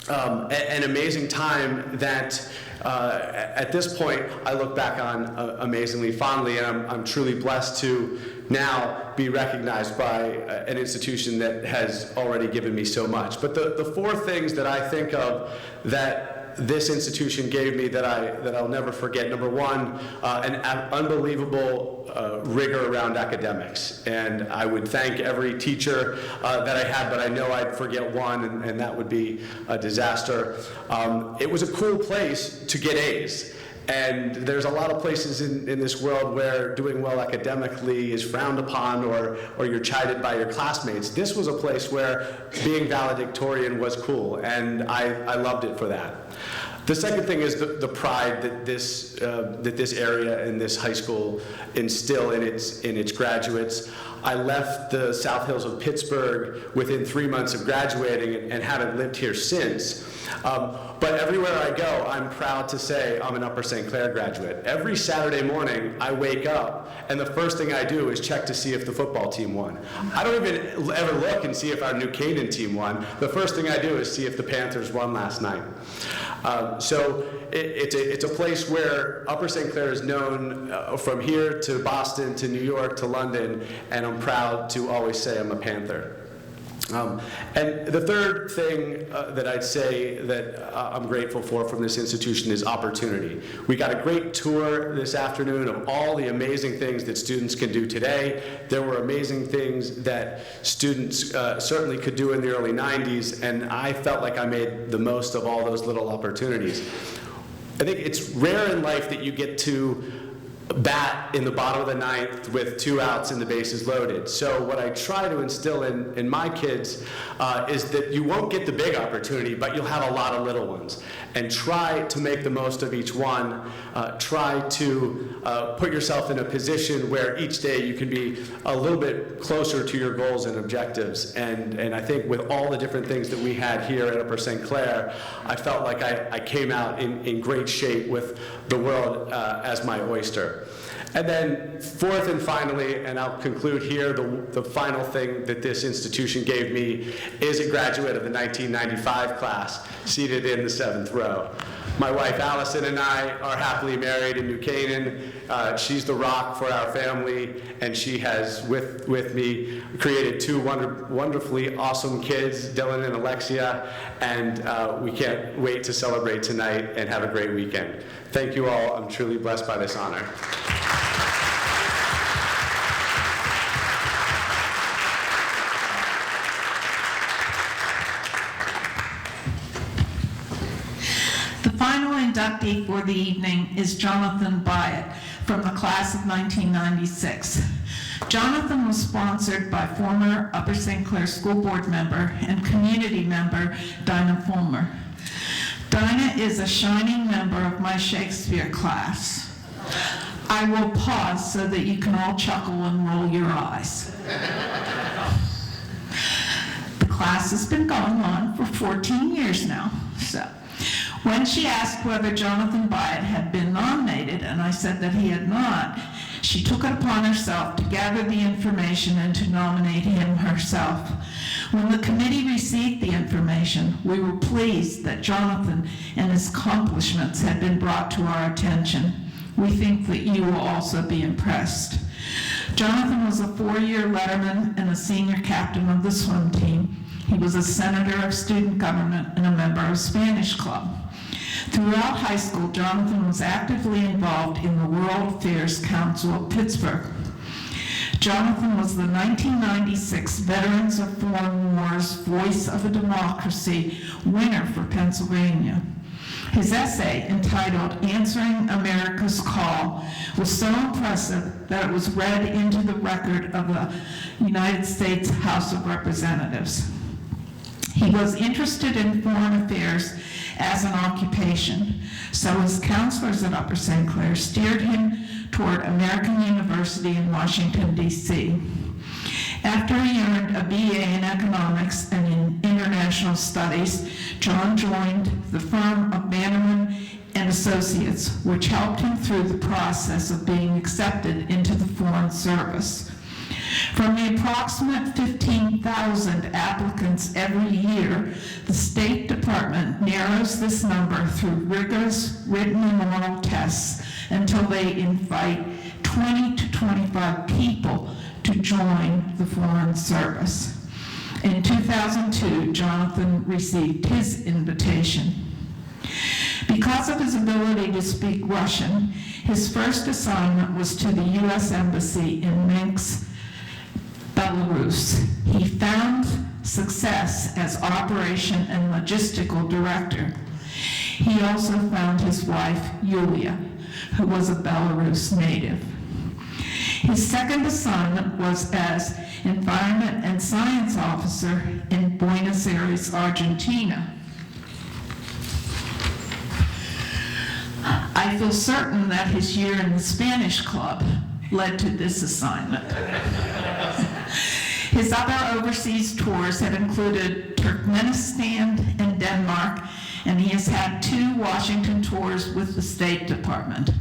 an amazing time that at this point I look back on amazingly fondly, and I'm truly blessed to now be recognized by an institution that has already given me so much. But the 4 things that I think of that this institution gave me that I'll never forget. Number 1, an unbelievable rigor around academics. And I would thank every teacher that I had, but I know I'd forget one, and that would be a disaster. It was a cool place to get A's. And there's a lot of places in this world where doing well academically is frowned upon, or you're chided by your classmates. This was a place where being valedictorian was cool, and I loved it for that. The second thing is the pride that this area and this high school instill in its graduates. I left the South Hills of Pittsburgh within 3 months of graduating and haven't lived here since. But everywhere I go, I'm proud to say I'm an Upper St. Clair graduate. Every Saturday morning, I wake up, and the first thing I do is check to see if the football team won. I don't even ever look and see if our New Canaan team won. The first thing I do is see if the Panthers won last night. So it's a place where Upper St. Clair is known from here to Boston to New York to London, and I'm proud to always say I'm a Panther. And the third thing that I'd say that I'm grateful for from this institution is opportunity. We got a great tour this afternoon of all the amazing things that students can do today. There were amazing things that students certainly could do in the early 90s, and I felt like I made the most of all those little opportunities. I think it's rare in life that you get to bat in the bottom of the ninth with 2 outs and the bases loaded. So what I try to instill in my kids is that you won't get the big opportunity, but you'll have a lot of little ones. And try to make the most of each one. Try to put yourself in a position where each day you can be a little bit closer to your goals and objectives. And I think with all the different things that we had here at Upper St. Clair, I felt like I came out in great shape with the world as my oyster. And then fourth and finally, and I'll conclude here, the final thing that this institution gave me is a graduate of the 1995 class seated in the 7th row. My wife Allison and I are happily married in New Canaan. She's the rock for our family, and she has, with me, created 2 wonderfully awesome kids, Dylan and Alexia, and we can't wait to celebrate tonight and have a great weekend. Thank you all. I'm truly blessed by this honor. inductee for the evening is Jonathan Byatt from the class of 1996. Jonathan was sponsored by former Upper St. Clair School Board member and community member Dinah Fulmer. Dinah is a shining member of my Shakespeare class. I will pause so that you can all chuckle and roll your eyes. The class has been going on for 14 years now. So, when she asked whether Jonathan Byatt had been nominated, and I said that he had not, she took it upon herself to gather the information and to nominate him herself. When the committee received the information, we were pleased that Jonathan and his accomplishments had been brought to our attention. We think that you will also be impressed. Jonathan was a 4-year letterman and a senior captain of the swim team. He was a senator of student government and a member of Spanish Club. Throughout high school, Jonathan was actively involved in the World Affairs Council of Pittsburgh. Jonathan was the 1996 Veterans of Foreign Wars Voice of a Democracy winner for Pennsylvania. His essay, entitled Answering America's Call, was so impressive that it was read into the record of the United States House of Representatives. He was interested in foreign affairs as an occupation, so his counselors at Upper St. Clair steered him toward American University in Washington, D.C. After he earned a BA in economics and in international studies, John joined the firm of Bannerman and Associates, which helped him through the process of being accepted into the Foreign Service. From the approximate 15,000 applicants every year, the State Department narrows this number through rigorous written and oral tests until they invite 20 to 25 people to join the Foreign Service. In 2002, Jonathan received his invitation. Because of his ability to speak Russian, his first assignment was to the U.S. Embassy in Minsk, Belarus. He found success as operation and logistical director. He also found his wife, Yulia, who was a Belarus native. His second assignment was as Environment and Science Officer in Buenos Aires, Argentina. I feel certain that his year in the Spanish Club led to this assignment. His other overseas tours have included Turkmenistan and Denmark, and he has had 2 Washington tours with the State Department.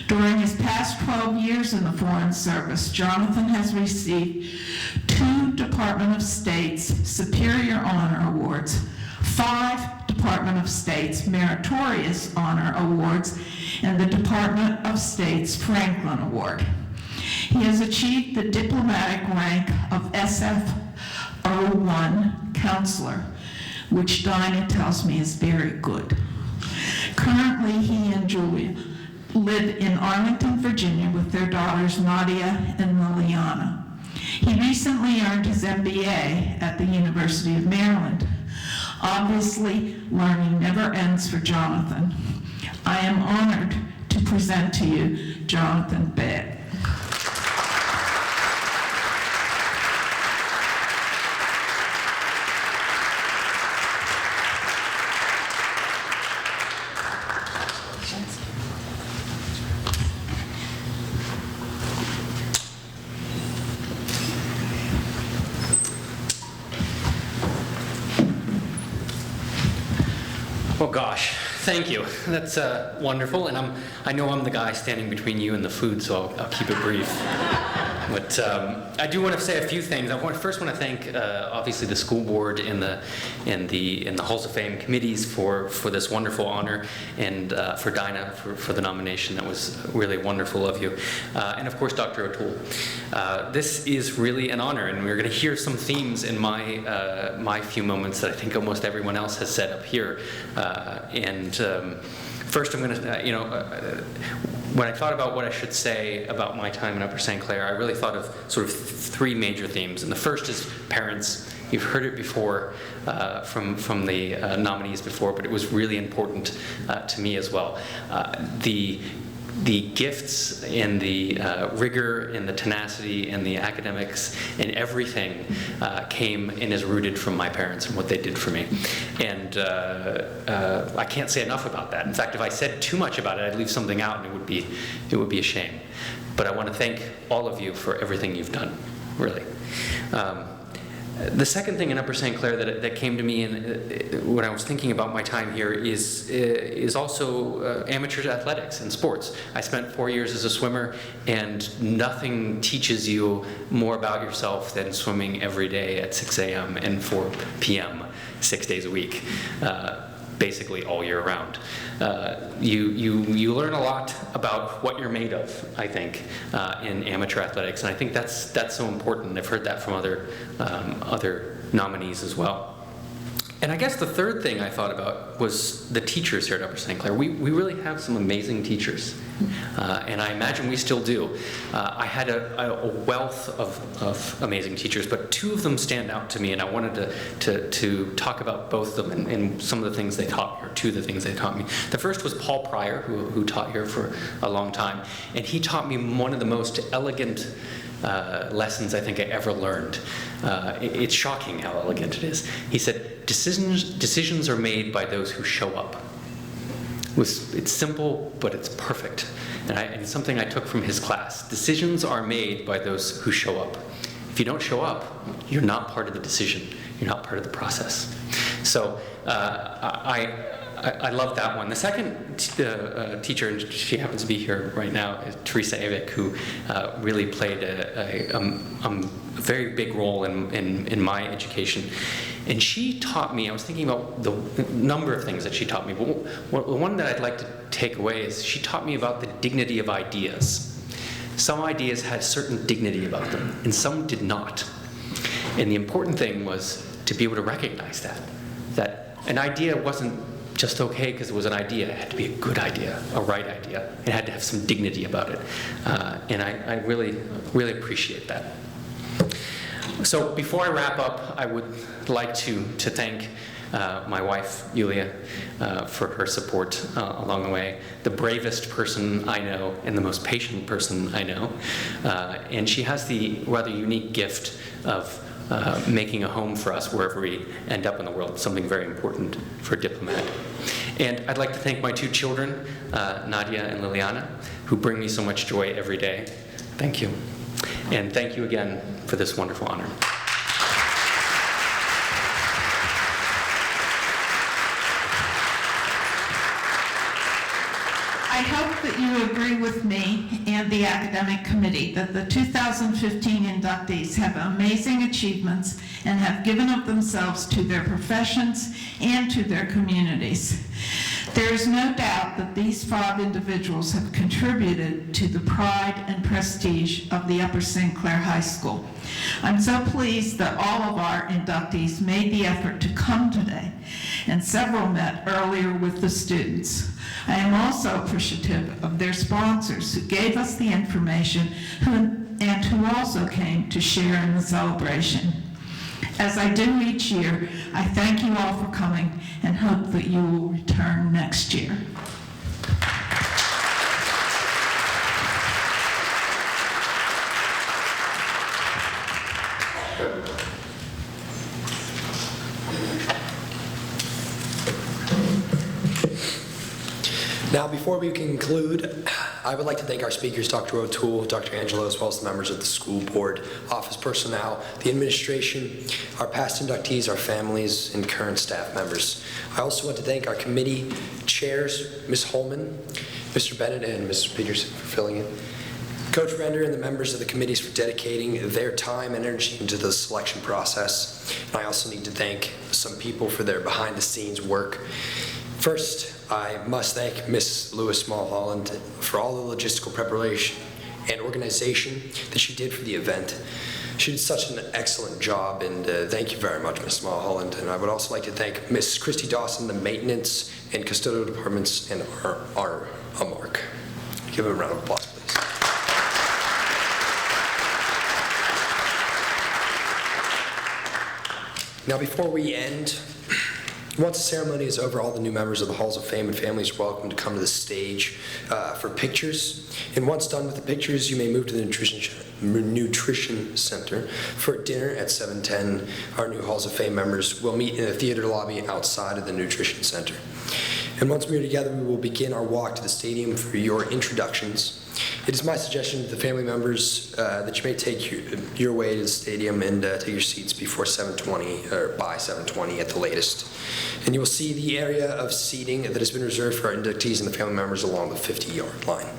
During his past 12 years in the Foreign Service, Jonathan has received 2 Department of State's Superior Honor Awards, 5 Department of State's Meritorious Honor Awards, and the Department of State's Franklin Award. He has achieved the diplomatic rank of SF-01 Counselor, which Dinah tells me is very good. Currently, he and Julia live in Arlington, Virginia with their daughters Nadia and Liliana. He recently earned his MBA at the University of Maryland. Obviously, learning never ends for Jonathan. I am honored to present to you Jonathan Byatt. Oh gosh, thank you. That's wonderful, and I know I'm the guy standing between you and the food, so I'll keep it brief. But I do want to say a few things. I first want to thank obviously the school board and the Halls of Fame committees for this wonderful honor, and for Dinah for the nomination. That was really wonderful of you, and of course Dr. O'Toole. This is really an honor, and we're going to hear some themes in my few moments that I think almost everyone else has said up here. First, I'm going to, when I thought about what I should say about my time in Upper St. Clair, I really thought of sort of 3 major themes. And the first is parents You've heard it before from the nominees before, but it was really important to me as well. The gifts and the rigor and the tenacity and the academics and everything came and is rooted from my parents and what they did for me. And I can't say enough about that. In fact, if I said too much about it, I'd leave something out and it would be a shame. But I want to thank all of you for everything you've done, really. The second thing in Upper St. Clair that came to me when I was thinking about my time here is also amateur athletics and sports. I spent 4 years as a swimmer, and nothing teaches you more about yourself than swimming every day at 6 a.m. and 4 p.m. 6 days a week. Basically all year round. You learn a lot about what you're made of, I think, in amateur athletics, and I think that's so important. I've heard that from other nominees as well. And I guess the third thing I thought about was the teachers here at Upper St. Clair. We really have some amazing teachers, and I imagine we still do. I had a wealth of amazing teachers, but two of them stand out to me, and I wanted to talk about both of them and some of the things they taught me, or two of the things they taught me. The first was Paul Pryor, who taught here for a long time, and he taught me one of the most elegant lessons I think I ever learned. It's shocking how elegant it is. He said, decisions are made by those who show up. It's simple, but it's perfect. And it's something I took from his class. Decisions are made by those who show up. If you don't show up, you're not part of the decision. You're not part of the process. So I love that one. The second teacher, and she happens to be here right now, is Teresa Avik, who really played a very big role in my education. And she taught me, I was thinking about the number of things that she taught me, but the one that I'd like to take away is she taught me about the dignity of ideas. Some ideas had certain dignity about them, and some did not. And the important thing was to be able to recognize that an idea wasn't just okay because it was an idea. It had to be a good idea, a right idea. It had to have some dignity about it. And I really, really appreciate that. So before I wrap up, I would like to thank my wife, Yulia, for her support along the way. The bravest person I know and the most patient person I know. And she has the rather unique gift of making a home for us wherever we end up in the world, something very important for a diplomat. And I'd like to thank my two children, Nadia and Liliana, who bring me so much joy every day. Thank you. And thank you again for this wonderful honor. I hope that you agree with me and the academic committee that the 2015 inductees have amazing achievements and have given of themselves to their professions and to their communities. There is no doubt that these 5 individuals have contributed to the pride and prestige of the Upper St. Clair High School. I'm so pleased that all of our inductees made the effort to come today, and several met earlier with the students. I am also appreciative of their sponsors who gave us the information and who also came to share in the celebration. As I do each year, I thank you all for coming and hope that you will return next year. Now, before we conclude, I would like to thank our speakers, Dr. O'Toole, Dr. Angelo, as well as the members of the school board, office personnel, the administration, our past inductees, our families, and current staff members. I also want to thank our committee chairs, Ms. Holman, Mr. Bennett, and Ms. Peterson for filling in. Coach Render and the members of the committees for dedicating their time and energy into the selection process. And I also need to thank some people for their behind-the-scenes work. First, I must thank Ms. Lewis Mulholland for all the logistical preparation and organization that she did for the event. She did such an excellent job, and thank you very much, Ms. Mulholland. And I would also like to thank Ms. Christy Dawson, the maintenance and custodial departments, and our Mark. Give him a round of applause, please. Now, before we end, once the ceremony is over, all the new members of the Halls of Fame and families are welcome to come to the stage for pictures. And once done with the pictures, you may move to the Nutrition Center for dinner at 7:10. Our new Halls of Fame members will meet in the theater lobby outside of the Nutrition Center. And once we are together, we will begin our walk to the stadium for your introductions. It is my suggestion to the family members that you may take your way to the stadium and take your seats before 7:20 or by 7:20 at the latest. And you will see the area of seating that has been reserved for our inductees and the family members along the 50-yard line.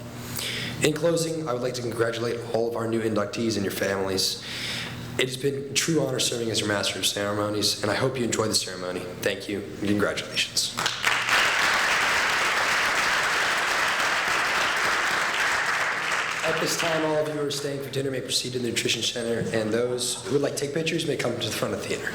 In closing, I would like to congratulate all of our new inductees and your families. It has been a true honor serving as your Master of Ceremonies, and I hope you enjoy the ceremony. Thank you, and congratulations. At this time, all of you who are staying for dinner may proceed to the Nutrition Center, and those who would like to take pictures may come to the front of the theater.